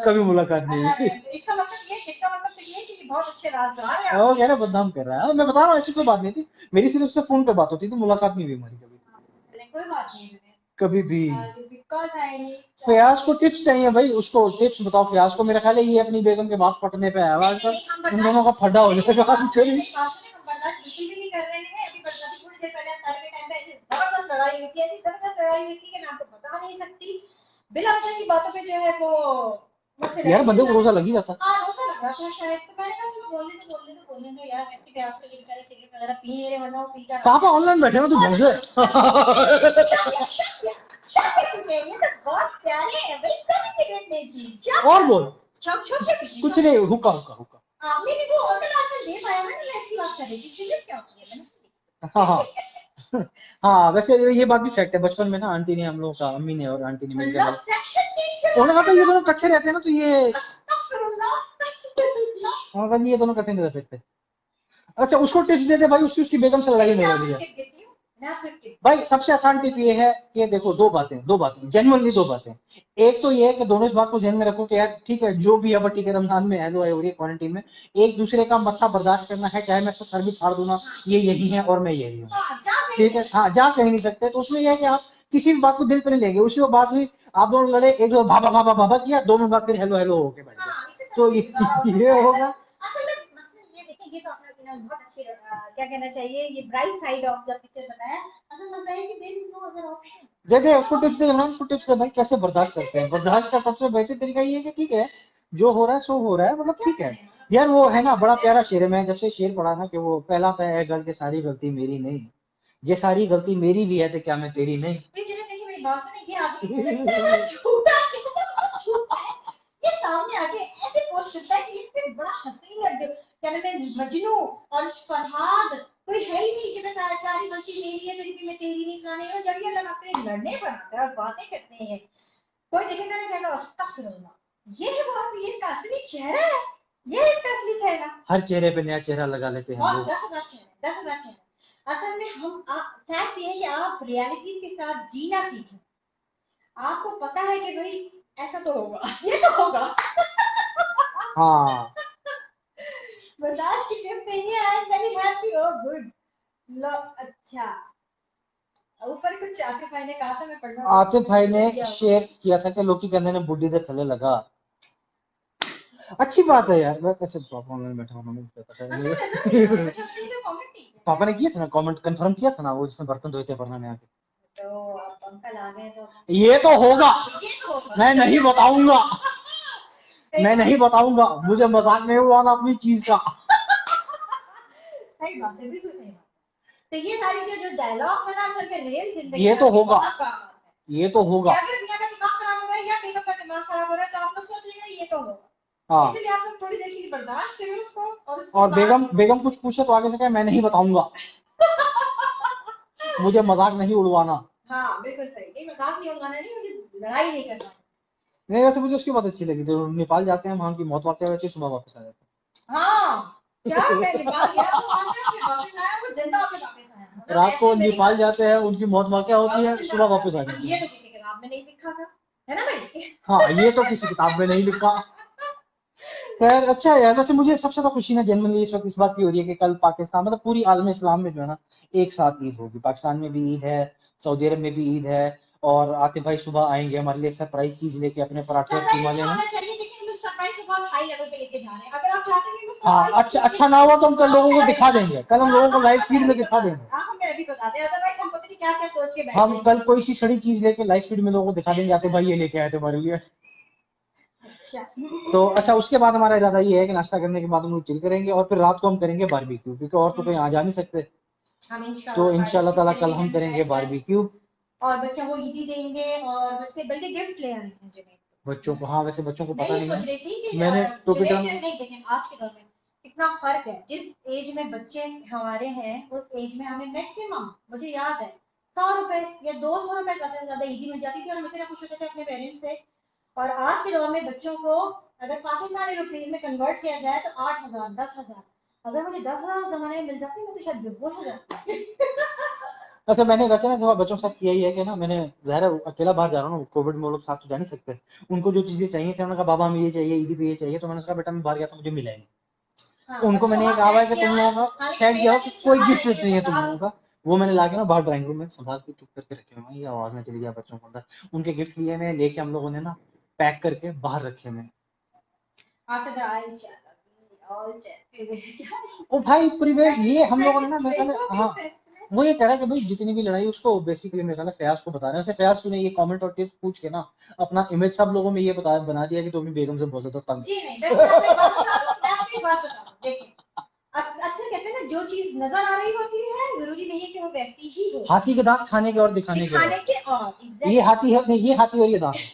कभी मुलाकात नहीं हुई। इसका मतलब तो ये कि ये बहुत अच्छे राजदार हैं। वो कह रहा बदनाम कर रहा है, मैं बता रहा हूँ ऐसी कोई बात नहीं थी, मेरी सिर्फ उससे फोन पे बात होती थी, मुलाकात नहीं हुई हमारी कभी, कोई बात नहीं है, कभी भी। बिकॉज आई नीड फयाज को टिप्स चाहिए भाई, उसको टिप्स बताओ फयाज को, मेरा ख्याल है ये अपनी बेगम के बात पटने पे आया है, उन दोनों का फड्डा हो जाएगा। हम बर्दाश्त बिल्कुल भी नहीं कर रहे हैं। अभी बर्दाश्त थोड़ी देर पहले सारे के टाइम पे ऐसी जबरदस्त लड़ाई हुई थी, ऐसी जबरदस्त लड़ाई हुई थी कि मैं आपको बता नहीं सकती। बिला वजह की बातों पे जो है वो यार बंदे को रोजा लग ही जाता। हाँ रोजा लग रहा था शायद, तो मैंने कहा चलो बोलने दो यार, ऐसे भी आजकल बेचारे सिगरेट वगैरह पी नहीं रहे, वरना वो पी कर पापा ऑनलाइन बैठे हो तू भूल गए। बहुत प्यारे हैं भाई, कभी सिगरेट नहीं पी। और बोल कुछ नहीं, हुक्का हुक्का हुक्का। आपने भी वो होटल आजकल दे पाया ना, लाइफ की बात कर रही थी, सिगरेट क्या होती है मैंने। हाँ हाँ हाँ, वैसे ये बात भी फैक्ट है, बचपन में ना आंटी ने हम लोग का, अम्मी ने और आंटी ने मिलकर, सेक्शन चेंज कर उन्होंने कहा ये दोनों इकट्ठे रहते हैं ना, तो ये अस्तगफिरुल्लाह। हाँ ये दोनों इकट्ठे नहीं रह सकते। अच्छा उसको टिप्स दे दे भाई, उसकी बेगम से लड़ाई नहीं हो रही है भाई। सबसे आसान टिप ये है कि देखो, दो बातें जेन्युइनली, दो बातें। एक तो ये है कि दोनों इस बात को ध्यान में रखो कि यार ठीक है, जो भी अब ठीक है, रमजान में है, हो रही है क्वारंटीन में, एक दूसरे का मत्था बर्दाश्त करना है, चाहे मैं इसका सर भी फाड़ दूंगा, ये यही है और मैं यही हूँ, ठीक है। हाँ जा कहीं नहीं सकते, तो उसमें यह है कि आप किसी भी बात को दिल पे नहीं लेंगे। उसी बात हुई, आप दोनों लड़े, एक दो भाभा भाभा भाभा किया, दोनों बात फिर हेलो हेलो होके बैठ गए, तो ये होगा। ये तो आपने बहुत अच्छी क्या कहना चाहिए, ये bright side of the picture बताया। असल मसला है कि there is no other option. देखिए उसको टिप्स दे, इमरान को टिप्स दे भाई, कैसे बर्दाश्त करते हैं। बर्दाश्त का सबसे बेहतर तरीका ये है कि ठीक है, जो हो रहा है सो हो रहा है, मतलब ठीक है यार। वो है ना बड़ा प्यारा शेर है, मैं जब से शेर पढ़ा ना कि वो पहला था है गल के सारी गलती मेरी नहीं, ये सारी गलती मेरी भी है तो क्या मैं तेरी नहीं। देखिए मेरी बात सुनिए, ये आदमी झूठा है, ये सामने आके ऐसे पोस्ट करता है कि इससे बड़ा हंसी लग गई। क्या नाम है, मजनू और फरहाद कोई है ही नहीं कि मैं सारी गलती मेरी है, फिर भी मैं तेरी नहीं खाने। और जब ये लोग अपने लड़ने पर आते हैं और बातें करते हैं, कोई देखेगा ना कहेगा अस्तगफिरुल्लाह, ये है बात, ये इसका असली चेहरा है, ये इसका असली चेहरा। हर चेहरे पे नया चेहरा लगा लेते हैं और लोग। 10,000 चेहरे, 10,000 चेहरे। असल में हम फैक्ट ये है कि आप रियलिटी के साथ जीना सीखें। आपको पता है कि भाई ऐसा तो होगा, ये तो होगा। हाँ बर्दाश्त की टिप नहीं है, I am very happy. Oh good लो। अच्छा ऊपर कुछ आतिफ भाई ने कहा था, मैं पढ़ना। आतिफ भाई ने शेयर किया था कि लोकी कहने ने बुढ़ी दे थले लगा। अच्छी बात है यार, मैं कैसे पापा में बैठा हूँ, पापा ने किया था ना कमेंट, कंफर्म किया था ना वो जिसने बर्तन धोए थे वरना में आके। तो अंकल आ गए तो ये तो होगा, मैं नहीं बताऊंगा, मैं नहीं बताऊंगा, मुझे मजाक नहीं उड़ाना अपनी चीज का। सही बात है, बिल्कुल सही बात। तो ये सारी जो डायलॉग बना करके रियल जिंदगी ये तो होगा, ये तो होगा। अगर मियां का दिमाग खराब हो रहा है या बेगम का दिमाग खराब हो रहा है, तो आप लोग सोच लेंगे ये तो होगा। हाँ, इसलिए आप लोग थोड़ी देर के लिए बर्दाश्त करें उसको। और बेगम कुछ पूछे तो आगे से कहे मैं नहीं बताऊंगा। मुझे मजाक नहीं उड़वाना। हाँ बिल्कुल सही, नहीं मजाक नहीं उड़वाना, नहीं मुझे लड़ाई नहीं करना। नहीं वैसे मुझे उसकी बात अच्छी लगी, जो नेपाल जाते हैं वहां की मौत वाकया होती है, सुबह वापस आ जाते हैं। हाँ क्या मैं नेपाल गया तो वहां से वापस आया, वो जिंदा होकर वापस आया। मतलब रात को ऐसे नेपाल जाते हैं, उनकी मौत वाकया होती है, सुबह वापस आ जाते ये हैं। तो किसी किताब में नहीं लिखा था, है ना भाई। हाँ ये तो किसी किताब में नहीं लिखा। खैर अच्छा है यार, वैसे मुझे सबसे ज्यादा खुशी ना जनरली इस वक्त इस बात की हो रही है कि कल पाकिस्तान, मतलब पूरी आलम इस्लाम में जो है ना एक साथ ईद होगी। पाकिस्तान में भी ईद है, सऊदी अरब में भी ईद है, और आतिफ भाई सुबह आएंगे हमारे लिए सरप्राइज चीज लेके, अपने पराठे और कीमा लेना। हाँ अच्छा ना हुआ तो हम कल लोगों को दिखा देंगे, कल हम लोगों को लाइव फीड में दिखा देंगे। हम कल कोई सी सड़ी चीज लेके लाइव फीड में लोगों को दिखा देंगे, आतिफ भाई ये लेके आए थे हमारे लिए। अच्छा तो अच्छा, उसके बाद हमारा इरादा ये है कि नाश्ता करने के बाद हम लोग चिल करेंगे और फिर रात को हम करेंगे बारबेक्यू, क्योंकि और तो कोई आ जा नहीं सकते। हम तो इंशाल्लाह इंशाल्लाह ताला कल हम टेलीविजन करेंगे सेट है बारबेक्यू। और बच्चों को ईदी देंगे और बच्चे बल्कि गिफ्ट ले आए हैं जुनैद। बच्चों को, हाँ वैसे बच्चों को मैं पता ये नहीं सोच है। रही थी कि मैंने टोपी जुनैद टर्म, जो नहीं देखें आज के दौर में कितना फर्क है, जिस एज में बच्चे हमारे हैं उस एज में हमें मैक्सिमम मुझे याद है 100 रुपए या 200 रुपए ज्यादा से ज्यादा ईदी मिल जाती थी और हम इतना खुश होते थे अपने पेरेंट्स से। और आज के दौर में बच्चों को अगर पाकिस्तानी रुपीज में कन्वर्ट किया जाए तो 8,000 10,000, अगर मुझे 10,000 जमाने में मिल जाती मैं तो शायद बेहोश हो जाती। अच्छा मैंने वैसे ना थोड़ा बच्चों के साथ किया ही है कि ना, मैंने ज़ाहिर है अकेला बाहर जा रहा हूँ ना, कोविड में वो लोग साथ तो जा नहीं सकते। उनको जो चीजें चाहिए थी, उन्होंने कहा बाबा हमें ये चाहिए, ईदी पे ये चाहिए, तो मैंने कहा बेटा मैं बाहर गया था मुझे मिला ही नहीं। हाँ, उनको बच्चों मैंने ये को कहा हुआ है सेट कि किया तुम लोगों का हालांकि सेट किया मेरा हो कि दिल कोई चाह गिफ्ट रही विफ्ट नहीं है तुम है लोगों का। वो मैंने ला के ना बाहर ड्राइंग रूम में संभाल के चुप करके रखे हुए हैं, ये आवाज में चली गया बच्चों को अंदर। उनके गिफ्ट लिए मैं लेके, हम लोगों ने ना पैक करके बाहर रखे हुए हैं। after the eye check all check ओ भाई पूरी वे ये हम लोगों ने ना मेरे ख्याल फेसबुक से, हाँ पे वो ये कह रहा है कि भाई जितनी भी लड़ाई उसको बेसिकली मेरे ख्याल है फयाज को बता रहे हैं। वैसे फयाज तूने ये कमेंट और टिप्स पूछ के ना अपना इमेज सब लोगों में ये बना दिया कि तू अपनी बेगम से बहुत ज्यादा तंग जी नहीं वैसे आपने बात बता दो, मैं आपको एक बात बता दूं देखिए अक्सर कहते हैं ना जो चीज नजर आ रही होती है जरूरी नहीं है कि वो वैसी ही है। हो हाथी के दांत खाने के और दिखाने के दिखाने और, के और ये एग्जैक्टली हाथी है नहीं, ये हाथी और ये दांत है।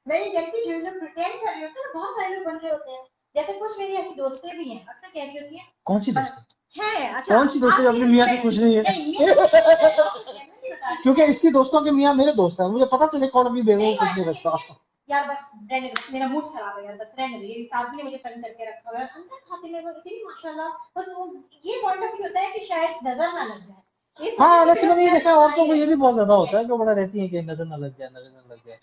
मैं ये कहती हूँ जो लोग प्रिटेंड कर रहे होते हैं ना बहुत सारे लोग बन रहे होते हैं जैसे कुछ मेरी ऐसी दोस्तें भी हैं अक्सर कह रही होती हैं कौन सी दोस्त है अच्छा कौन सी दोस्त है जो अपनी मियाँ की खुश नहीं है? नहीं मियाँ को खुश नहीं है, आपको genuinely बता रही हूँ। क्योंकि इसकी दोस्तों के मियाँ मेरे दोस्त हैं, मुझे पता चले कौन अपनी बेगम नहीं को वो खुश नहीं ऐसा रखता। कहती है यार बस रहने दो मेरा मूड खराब है यार बस रहने दो ये इस आदमी ने मुझे तंग करके रखा हुआ है अंदर खाते में वो इतनी माशाल्लाह बस वो ये पॉइंट ऑफ व्यू होता है कि शायद नजर ना लग जाए इस हाँ वजह वैसे से मैंने ये मेरा देखा है, प्यार औरतों को ये भी बहुत ज्यादा होता है है जो बड़ा रहती है कि नजर ना लग जाए, नजर ना लग जाए।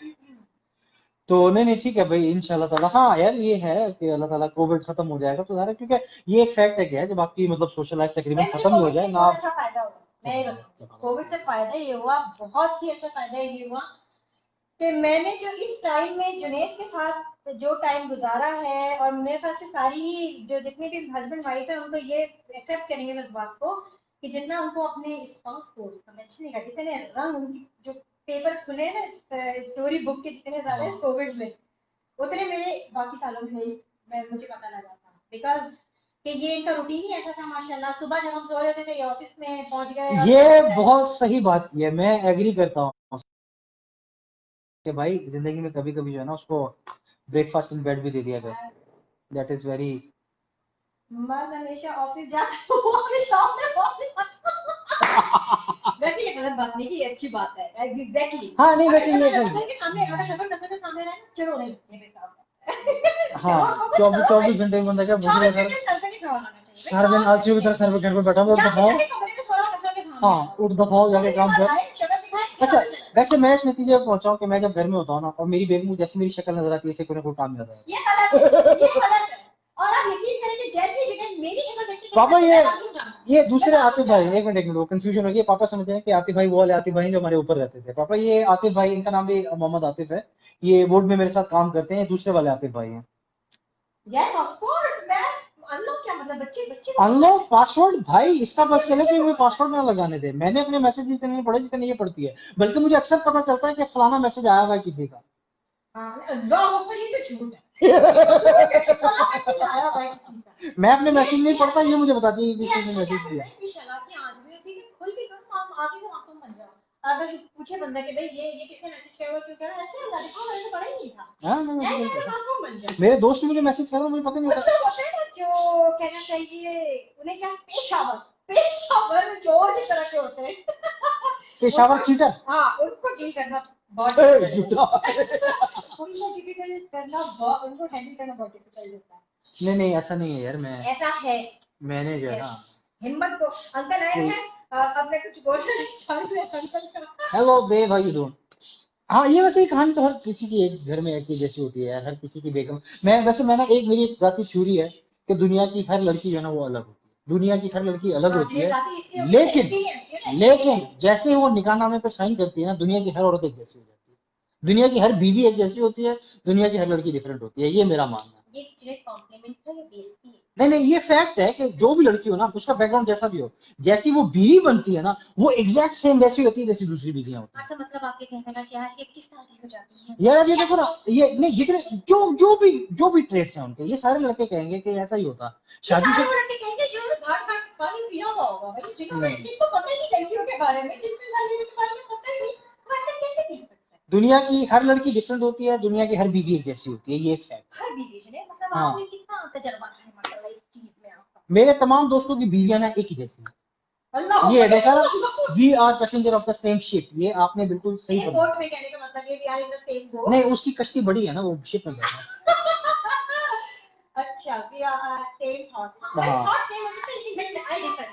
तो नहीं नहीं ठीक है भाई इंशाल्लाह ताला। हाँ यार ये है कि अल्लाह ताला कोविड खत्म हो जाएगा तो यार, क्योंकि ये एक फैक्ट है कि है जब आपकी मतलब सोशल लाइफ तकरीबन भाई मुझे खत्म ही हो कोविड जाए से ना बहुत आप। अच्छा फायदा हुआ मैं ये बताऊँ कोविड से फायदा ये हुआ बहुत ही अच्छा फायदा ये हुआ कि मैंने जो इस टाइम में जुनैद के साथ जो टाइम गुजारा है और मेरे ख्याल से सारी ही जो जितने भी हस्बैंड वाइफ है उनको ये एक्सेप्ट करेंगे इस बात को कि जितना उनको अपने स्पाउस को समझने का जितने रंग उनकी जो पेपर खुले ना स्टोरी बुक के जितने ज्यादा कोविड में उतने मेरे बाकी सालों में नहीं मुझे पता लगा था बिकॉज कि ये इनका रूटीन ही ऐसा था माशाल्लाह सुबह जब हम सो रहे थे ये ऑफिस में पहुंच गए और ये बहुत सही बात की है, मैं एग्री करता हूँ कि भाई जिंदगी में कभी कभी जो है ना उसको ब्रेकफास्ट इन बेड भी दे दिया गया। That is very. मैं हमेशा ऑफिस जाता हूँ और शाम में वापस आता हूँ। वैसे ये गलत बात नहीं कि ये अच्छी बात है एग्जैक्टली हाँ नहीं वैसे ये नजर के सामने अगर नजर के सामने रहे चलो नहीं ये भी साफ हाँ 24 घंटे में बंदा क्या भूख रहा है सारा दिन आलसियों की तरह सर पे घर पे बैठा हुआ दफाओ। हाँ उठ दफाओ जाके काम कर। अच्छा वैसे मैं इस नतीजे पे पहुंचा हूँ कि मैं जब घर में होता हूँ ना और मेरी बेगम जैसे मेरी शक्ल नजर आती है ऐसे कोई ना कोई काम याद आता है। और आप यकीन करें कि जैसे जगह मेरी शक्ल देखते पापा ये दूसरे आतिफ भाई, एक मिनट वो कंफ्यूजन हो गई। पापा समझ रहे हैं कि आतिफ भाई वो वाले आतिफ भाई जो हमारे ऊपर रहते थे। पापा ये आतिफ भाई, इनका नाम भी मोहम्मद आतिफ है, ये बोर्ड में मेरे साथ काम करते हैं, दूसरे वाले आतिफ भाई हैं। यस ऑफ कोर्स मैं अनलॉक क्या मतलब बच्चे बच्चे अनलॉक पासवर्ड भाई इसका बस चले कि मुझे पासवर्ड ना लगाने दे। मैंने अपने मैसेज इतने नहीं पढ़े जितने ये पढ़ती है, बल्कि मुझे अक्सर पता चलता है कि फलाना मैसेज आया हुआ है किसी का। अल्लाह अकबर ये तो झूठ है मैं अपने मैसेज नहीं पढ़ता, ये मुझे बताती है कि किसी ने मैसेज किया। अगर पूछे बंदा कि भाई ये किसने मैसेज किया हुआ क्यों कह रहा है अच्छा देखो मैंने तो पढ़ा ही नहीं था हाँ मेरे दोस्त ने मुझे मैसेज करा मुझे पता नहीं कुछ होता। लोग होते हैं ना जो कहना चाहिए उन्हें क्या पेशावर चोर की तरह के होते हैं पेशावर चीटर। हाँ उनको डील करना बहुत उनको डिफिकल्ट करना उनको हैंडल करना बहुत डिफिकल्ट होता है। नहीं ऐसा नहीं है यार, मैं ऐसा है मैंने जो है ना हिम्मत को अंकल आए हैं अब मैं कुछ बोलना नहीं चाह रही अंकल का hello Dev how you doing. हाँ ये वैसे ही कहानी तो हर किसी की एक घर में एक ही जैसी होती है यार, हर किसी की बेगम। मैंने एक मेरी एक जाती थ्योरी है कि दुनिया की हर लड़की जो है ना वो अलग होती है, दुनिया की हर लड़की अलग होती है, लेकिन जैसे ही वो निकाहनामे पे साइन करती है ना दुनिया की हर औरत एक जैसी हो जाती है, दुनिया की हर बीवी एक जैसी होती है, दुनिया की हर लड़की डिफरेंट होती है, ये मेरा मानना है। ये कॉम्प्लीमेंट है ये बेइज्जती है नहीं नहीं, ये फैक्ट है कि जो भी लड़की हो ना, उसका बैकग्राउंड जैसा भी हो, जैसी वो बीवी बनती है ना, वो एग्जैक्ट सेम वैसी होती है जैसी दूसरी बीवियां होती हैं। अच्छा मतलब आपके कहने का क्या है, 21 साल की हो जाती है। यार अब ये देखो ना, ये नहीं, जितने जो भी ट्रेड्स हैं उनके, ये सारे लड़के कहेंगे कि ऐसा ही होता शादी सारे से। वो लड़के कहेंगे जो घाट घाट पानी पिया हुआ होगा भाई, नहीं, जिनको पता ही नहीं लड़कियों के बारे में, जिनको लड़कियों के बारे में पता ही नहीं, वो ऐसा कैसे कह सकते हैं। दुनिया की हर लड़की डिफरेंट होती है, दुनिया की हर बीवी एक जैसी होती है, ये एक फैक्ट। हर बीवी ने मतलब हाँ, आपने कितना तजर्बा है मतलब इस चीज में आपका। मेरे तमाम दोस्तों की बीवियां ना एक ही जैसी हैं। अल्लाह ये देखा ना, we are passenger of the same ship, ये आपने बिल्कुल सही सेम बोला। बोट में कहने का मतलब ये भी are in the same boat. नहीं, उसकी कश्ती बड़ी है ना, वो शिप में बैठा अच्छा वी आर सेम थॉट, हाँ। थॉट सेम होता है लेकिन आई डिफरेंट।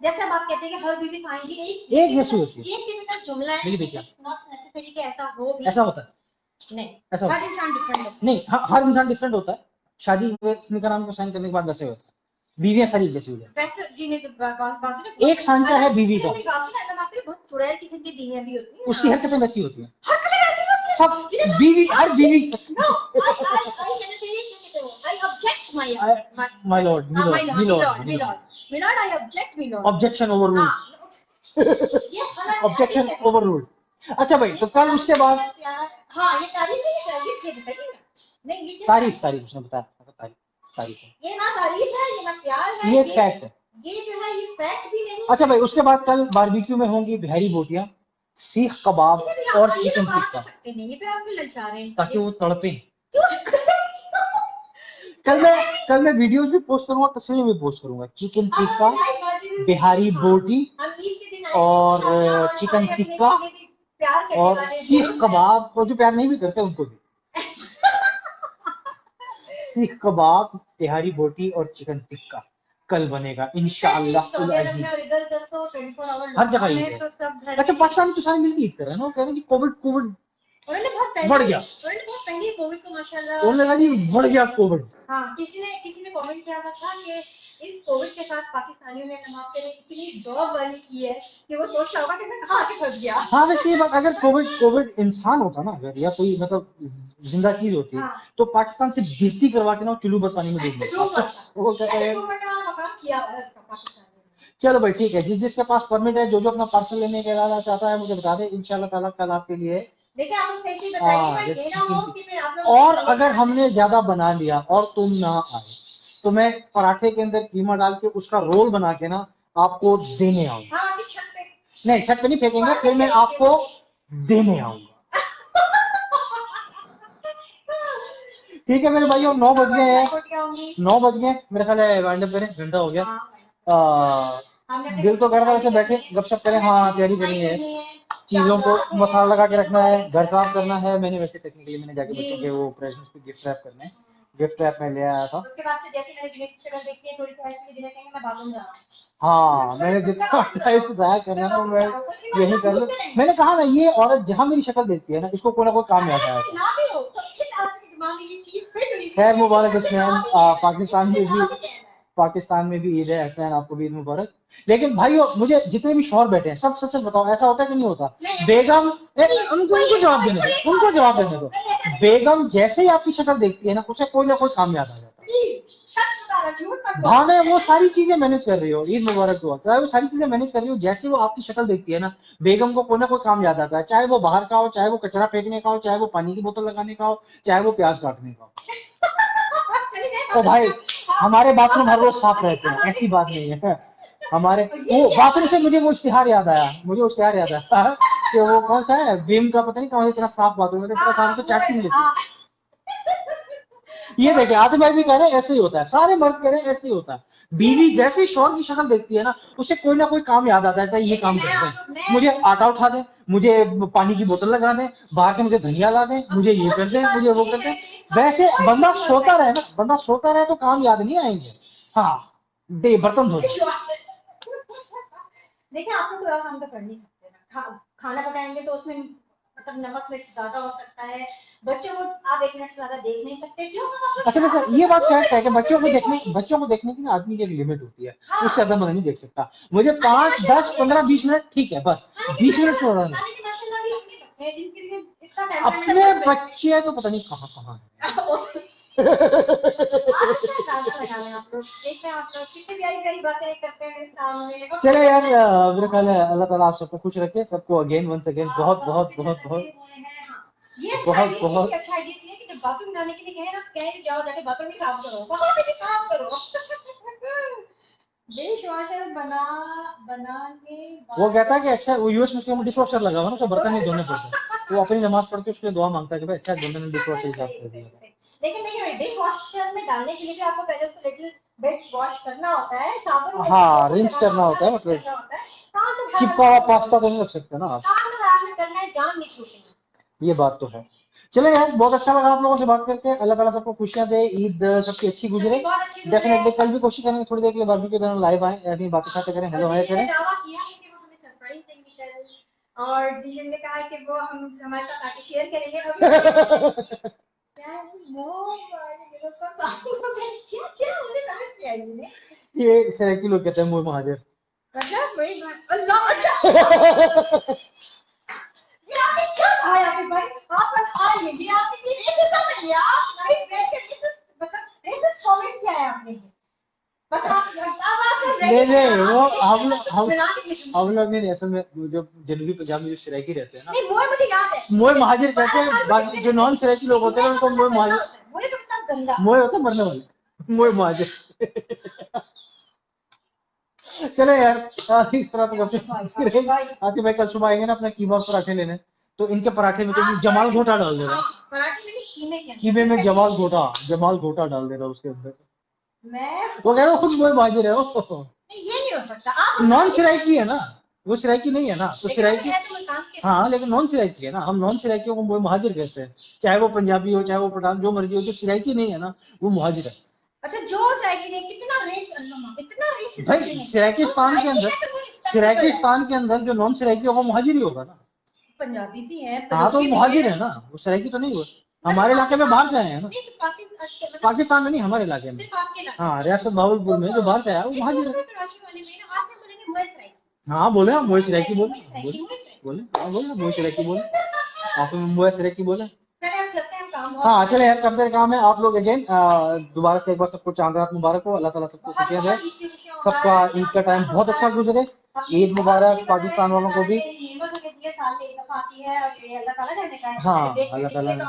जैसे अब आप कहते हैं कि हर बीवी साइंस एक जैसी होती है। ये टिपिकल जुमला है, देखिए देखिए, इट्स नॉट नेसेसरी कि ऐसा हो भी। ऐसा होता है, नहीं, ऐसा होता हर है। इंसान डिफरेंट होता नहीं, हर इंसान डिफरेंट होता है। शादी में निकाह नाम को साइन करने के बाद वैसे होता है, बीवियां सारी एक जैसी हो जाती है। वैसे जी ने तो बात एक सांचा है बीवी का। बहुत चुड़ैल किस्म की बीवियां भी होती है, हैं। उसकी हरकतें वैसी होती हैं, हर किसी वैसी होती है। सब बीवी, हर बीवी। No I object my my lord, my lord, my lord, milord, I object, my lord. Objection overrule, ये हमारा ऑब्जेक्शन है। Overrule. अच्छा भाई, तो कल उसके बाद हाँ ये तारीफ है, ये तारीफ ये बताइए ना। नहीं ये तारीफ, तारीफ उसने बताया, तारीफ, तारीफ है, ये ना तारीफ है, ये ना प्यार है, ये फैक्ट है। ये जो है ये फैक्ट भी नहीं। अच्छा भाई, उसके बाद कल बारबेक्यू में होंगी बिहारी बोटियां, सीख कबाब और चिकन टिक्का, सकते नहीं, ये पे आप क्यों ललचा रहे हैं ताकि वो तड़पे। क्यों? कल मैं वीडियोस भी पोस्ट करूंगा, तस्वीरें भी पोस्ट करूंगा। चिकन टिक्का, बिहारी बोटी और चिकन टिक्का और सीख कबाब, और जो प्यार नहीं भी करते उनको भी सीख कबाब, बिहारी बोटी और चिकन टिक्का कल बनेगा इंशाअल्लाह उल अजीज। हर जगह ईद है। अच्छा, पाकिस्तान तो सारे मिलकर ईद कर रहे हैं ना, वो कह रहे हैं कि कोविड उन्होंने बहुत पहले बढ़ गया, उन्होंने बहुत पहले कोविड को माशाल्लाह उन्होंने कहा जी बढ़ गया कोविड। हाँ किसी ने कमेंट किया था कि इस कोविड के साथ पाकिस्तानियों ने नमाज के लिए इतनी जॉब वाली की है कि वो सोच रहा होगा कि मैं कहाँ आके फंस गया। हाँ वैसे ये बात, अगर कोविड इंसान होता ना, अगर या कोई मतलब जिंदा चीज होती हाँ। तो पाकिस्तान से बेइज्जती करवा के ना चुल्लू पर पानी में डूब देता। वो कह रहे हैं चलो भाई ठीक है, जिसके पास परमिट है, जो अपना पार्सल लेने के इरादा चाहता है मुझे बता दे, इंशाल्लाह ताला कल आपके लिए। देखिए आप सही से बताइए, मैं ये ना हो कि फिर आप लोग और अगर हमने ज्यादा बना लिया और तुम ना आए तो मैं पराठे के अंदर कीमा डाल के उसका रोल बना के ना आपको देने आऊंगा। हाँ आपकी छत पे नहीं, छत पे नहीं फेंकेंगे, फिर मैं आपको देने आऊंगा। ठीक है मेरे भाइयों, 9 बज गए हैं, 9 बज गए मेरे ख्याल है, वाइंड अप करें, घंटा हो गया। दिल तो कर रहा है वैसे बैठे गपशप करें, हाँ तैयारी करनी है, चीजों को मसाला लगा के रखना है, घर साफ करना है। मैंने वैसे टेक्निकली मैंने जाके बच्चों के वो प्रेजेंट्स पे गिफ्ट रैप करने हैं, गिफ्ट रैप में ले आया था। उसके बाद से जैसे मैंने जुनैद की शक्ल देखी है थोड़ी सी ऐसी जुनैद कहेंगे मैं बाथरूम जा रहा हूं। हाँ, मैंने जितना टाइम जाया करना है ना मैं यही कर लूं। मैंने कहा ना, ये औरत जहां मेरी शक्ल देखती है ना, इसको कोई ना कोई काम याद आया था। ना भी हो तो इस आदमी के दिमाग में ये चीज फिट हुई। खैर मुबारक हसनैन, पाकिस्तान में भी ईद है हसनैन, आपको भी ईद मुबारक। लेकिन भाइयों, मुझे जितने भी शौहर बैठे हैं सब सच सच बताओ, ऐसा होता है कि नहीं होता? बेगम उनको जवाब देने दो, उनको जवाब देने दो। बेगम जैसे ही आपकी शक्ल देखती है ना, उसे कोई ना कोई काम याद आ जाता है। भावना वो सारी चीजें मैनेज कर रही हो, ईद मुबारक हो, चाहे वो सारी चीजें मैनेज कर रही हो, जैसे वो आपकी शक्ल देखती है ना, बेगम को कोई ना कोई काम याद आता है, चाहे वो बाहर का हो, चाहे वो कचरा फेंकने का हो, चाहे वो पानी की बोतल लगाने का हो, चाहे वो प्याज काटने का हो। तो भाई हमारे बाथरूम हर रोज साफ रहते हैं, ऐसी बात नहीं है। हमारे वो बाथरूम से मुझे वो इश्तिहार याद आया, कि वो कौन सा है विम का, पता नहीं कौन सा इतना साफ बाथरूम है, पूरा साफ तो चाटती नहीं लेती। ये देखे आते भाई भी कह रहे हैं ऐसे ही होता है, सारे मर्द कह रहे हैं ऐसे ही होता है। बीवी जैसे शौहर की शक्ल देखती है ना, उसे कोई ना कोई काम याद आता है, ये काम करते हैं, मुझे आटा उठा दे, मुझे पानी की बोतल लगा दे, बाहर से मुझे धनिया ला दे, मुझे ये कर दे, मुझे वो कर दे। वैसे बंदा सोता रहे ना, बंदा सोता रहे तो काम याद नहीं आएंगे। हाँ दे बर्तन धो। देखिए आप लोग तो काम तो कर नहीं सकते ना, खाना पकाएंगे तो उसमें मतलब नमक मिर्च ज्यादा हो सकता है, बच्चों को आप 1 मिनट से ज्यादा देख नहीं सकते क्यों। अच्छा वैसे ये बात फैक्ट है कि बच्चों को देखने की ना आदमी की एक लिमिट होती है, उससे ज्यादा मैं नहीं देख सकता। मुझे 5, 10, 15, 20 मिनट ठीक है, बस 20 मिनट से ज्यादा नहीं। अपने बच्चे तो पता नहीं कहाँ है। आप लोग देखते हैं, आप लोग कितनी प्यारी प्यारी बातें करते हैं मेरे सामने। चले यार, मेरा ख्याल है अल्लाह ताला आप सबको खुश रखे, सबको अगेन वंस अगेन बहुत बहुत बहुत बहुत ये अच्छा बहुत आइडिया बहुत ये अच्छा आइडिया है कि जब बाथरूम जाने के लिए कहे ना, कहे कि जाओ जाके बाथरूम ही साफ करो, वहां पे भी साफ करो। डिश वॉशर बनाने वो कहता है कि अच्छा, वो यूएस में उसके डिश वॉशर लगा हुआ ना, उसको बर्तन नहीं धोने पड़ते। वो अपनी नमाज पढ़ के उसके लिए दुआ मांगता है कि भाई अच्छा बंदे ने डिश वॉशर साफ कर दिया। लेकिन देखिए, डिश वॉशर में डालने के लिए भी आपको पहले उसको लिटिल बिट वॉश करना होता है, साबुन में हाँ, रिंस करना होता है, मतलब करना होता है। काम तो चिपका हुआ पास्ता तो नहीं रख सकते ना आप। काम तो हाथ में करना है, जान नहीं छूटेगी। ये बात तो है। चले यार, बहुत अच्छा लगा आप लोगों से बात करके। अल्लाह ताला सबको खुशियां दे, ईद सबकी अच्छी गुजरे। बहुत अच्छी गुजरे। डेफिनेटली कल भी कोशिश करेंगे थोड़ी देर के लिए बाजू के तरह लाइव आए, अपनी बातें शातें करें, हेलो हाय करें। दावा किया है कि वो हमें सरप्राइज देंगे कल, और जिन ने कहा कि वो हम हमारे साथ आके शेयर करेंगे। अभी क्या है वो मेरे को क्या क्या मुझे समझ नहीं आई मुझे। ये सराइकी लोग कहते हैं मुंह महाजर। मतलब वही बात, अल्लाह अच्छा। ये आपने क्या कहा यार भाई, आप बता ये आपने ये रेसिज्म है, ये आप लाइव बैठ के रेसिस्ट, मतलब रेसिस्ट कमेंट किया है आपने। बस आप नहीं नहीं, वो हम लोग नहीं, असल में जो जनूबी पंजाब में जो सराइकी रहते हैं ना, नहीं मोए मुझे याद है, मोए महाजिर कहते हैं। बाकी जो नॉन सराइकी लोग होते हैं उनको मोए महाजिर, मोए तो सब गंदा, मोए होता है मरने वाले, मोए महाजिर। चले यार, इस तरह तो आतिफ भाई कल सुबह आएंगे ना अपना कीमा और पराठे लेने, तो इनके पराठे में तो जमाल घोटा डाल दे रहा, पराठे में नहीं कीमे के कीमे में जमाल घोटा डाल दे रहा उसके अंदर। मैं वो कह रहा खुद मोए महाजिर है वो। नहीं, ये नहीं हो सकता। आप नॉन सिराइकी है ना, वो सिराइकी नहीं है ना, तो सिराइकी। है तो मुल्तान के। हाँ, लेकिन नॉन सिराइकी है ना, हम नॉन सिराइकियों को वो महाजिर कहते हैं, चाहे वो पंजाबी हो चाहे वो पठान, जो मर्जी हो, जो सिराइकी नहीं है ना वो महाजिर है। अच्छा, जो जाएगी ने कितना रेस, इतना रेस भाई सिराइकिस्तान के अंदर जो नॉन सिराइकी होगा महाजिर ही होगा ना। पंजाबी भी है, हाँ, तो महाजिर है ना, वो सराइकी तो नहीं हुआ। हमारे इलाके में बाहर से आए हैं ना, पाकिस्तान में नहीं, हमारे इलाके में। हाँ, रियासत भावलपुर में जो बाहर से आया वो महाजिर है। हाँ बोले, हम मोए सराइकी बोले, हाँ बोले मोए सराइकी बोले, आप मोए सराइकी बोले। हाँ चले यार, करते हैं काम है। आप लोग अगेन दोबारा से एक बार सबको चांद रात मुबारक हो, अल्लाह ताला सबको खुशियां दे, सबका ईद का टाइम बहुत अच्छा गुजरे। ईद मुबारक पाकिस्तान वालों को भी। हाँ, अल्लाह ताला ने,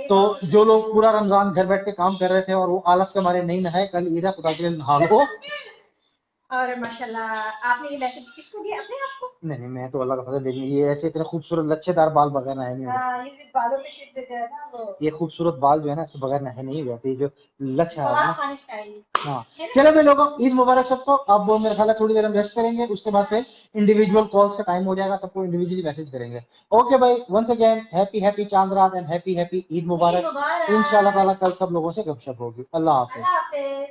तो जो लोग पूरा रमजान घर बैठ के काम कर रहे थे और वो आलस के मारे नहीं नहाए, कल ईद है, खुदा के लिए नहा लो। और माशाल्लाह आपने ये मैसेज किसको दिया, अपने आप को? नहीं, मैं तो अल्लाह का फजल देखिए, ये ऐसे इतने खूबसूरत लच्छेदार बाल बगैर नहाए नहीं होते। ये सिर्फ बालों पे टिप देते हैं ना वो, ये खूबसूरत बाल जो है ना, इससे बगैर नहाए नहीं होते, जो लच्छ है फवाद ना। खान स्टाइल। हाँ चलो भाई लोगों, ईद मुबारक सबको। अब मेरे ख्याल है थोड़ी देर हम रेस्ट करेंगे, उसके बाद फिर इंडिविजुअल कॉल्स का टाइम हो जाएगा, सबको इंडिविजुअली मैसेज करेंगे। ओके भाई, वंस अगेन हैप्पी चांद रात एंड हैप्पी ईद मुबारक। इंशाल्लाह ताला कल सब लोगों से गपशप होगी। अल्लाह हाफिज। अल्लाह हाफिज।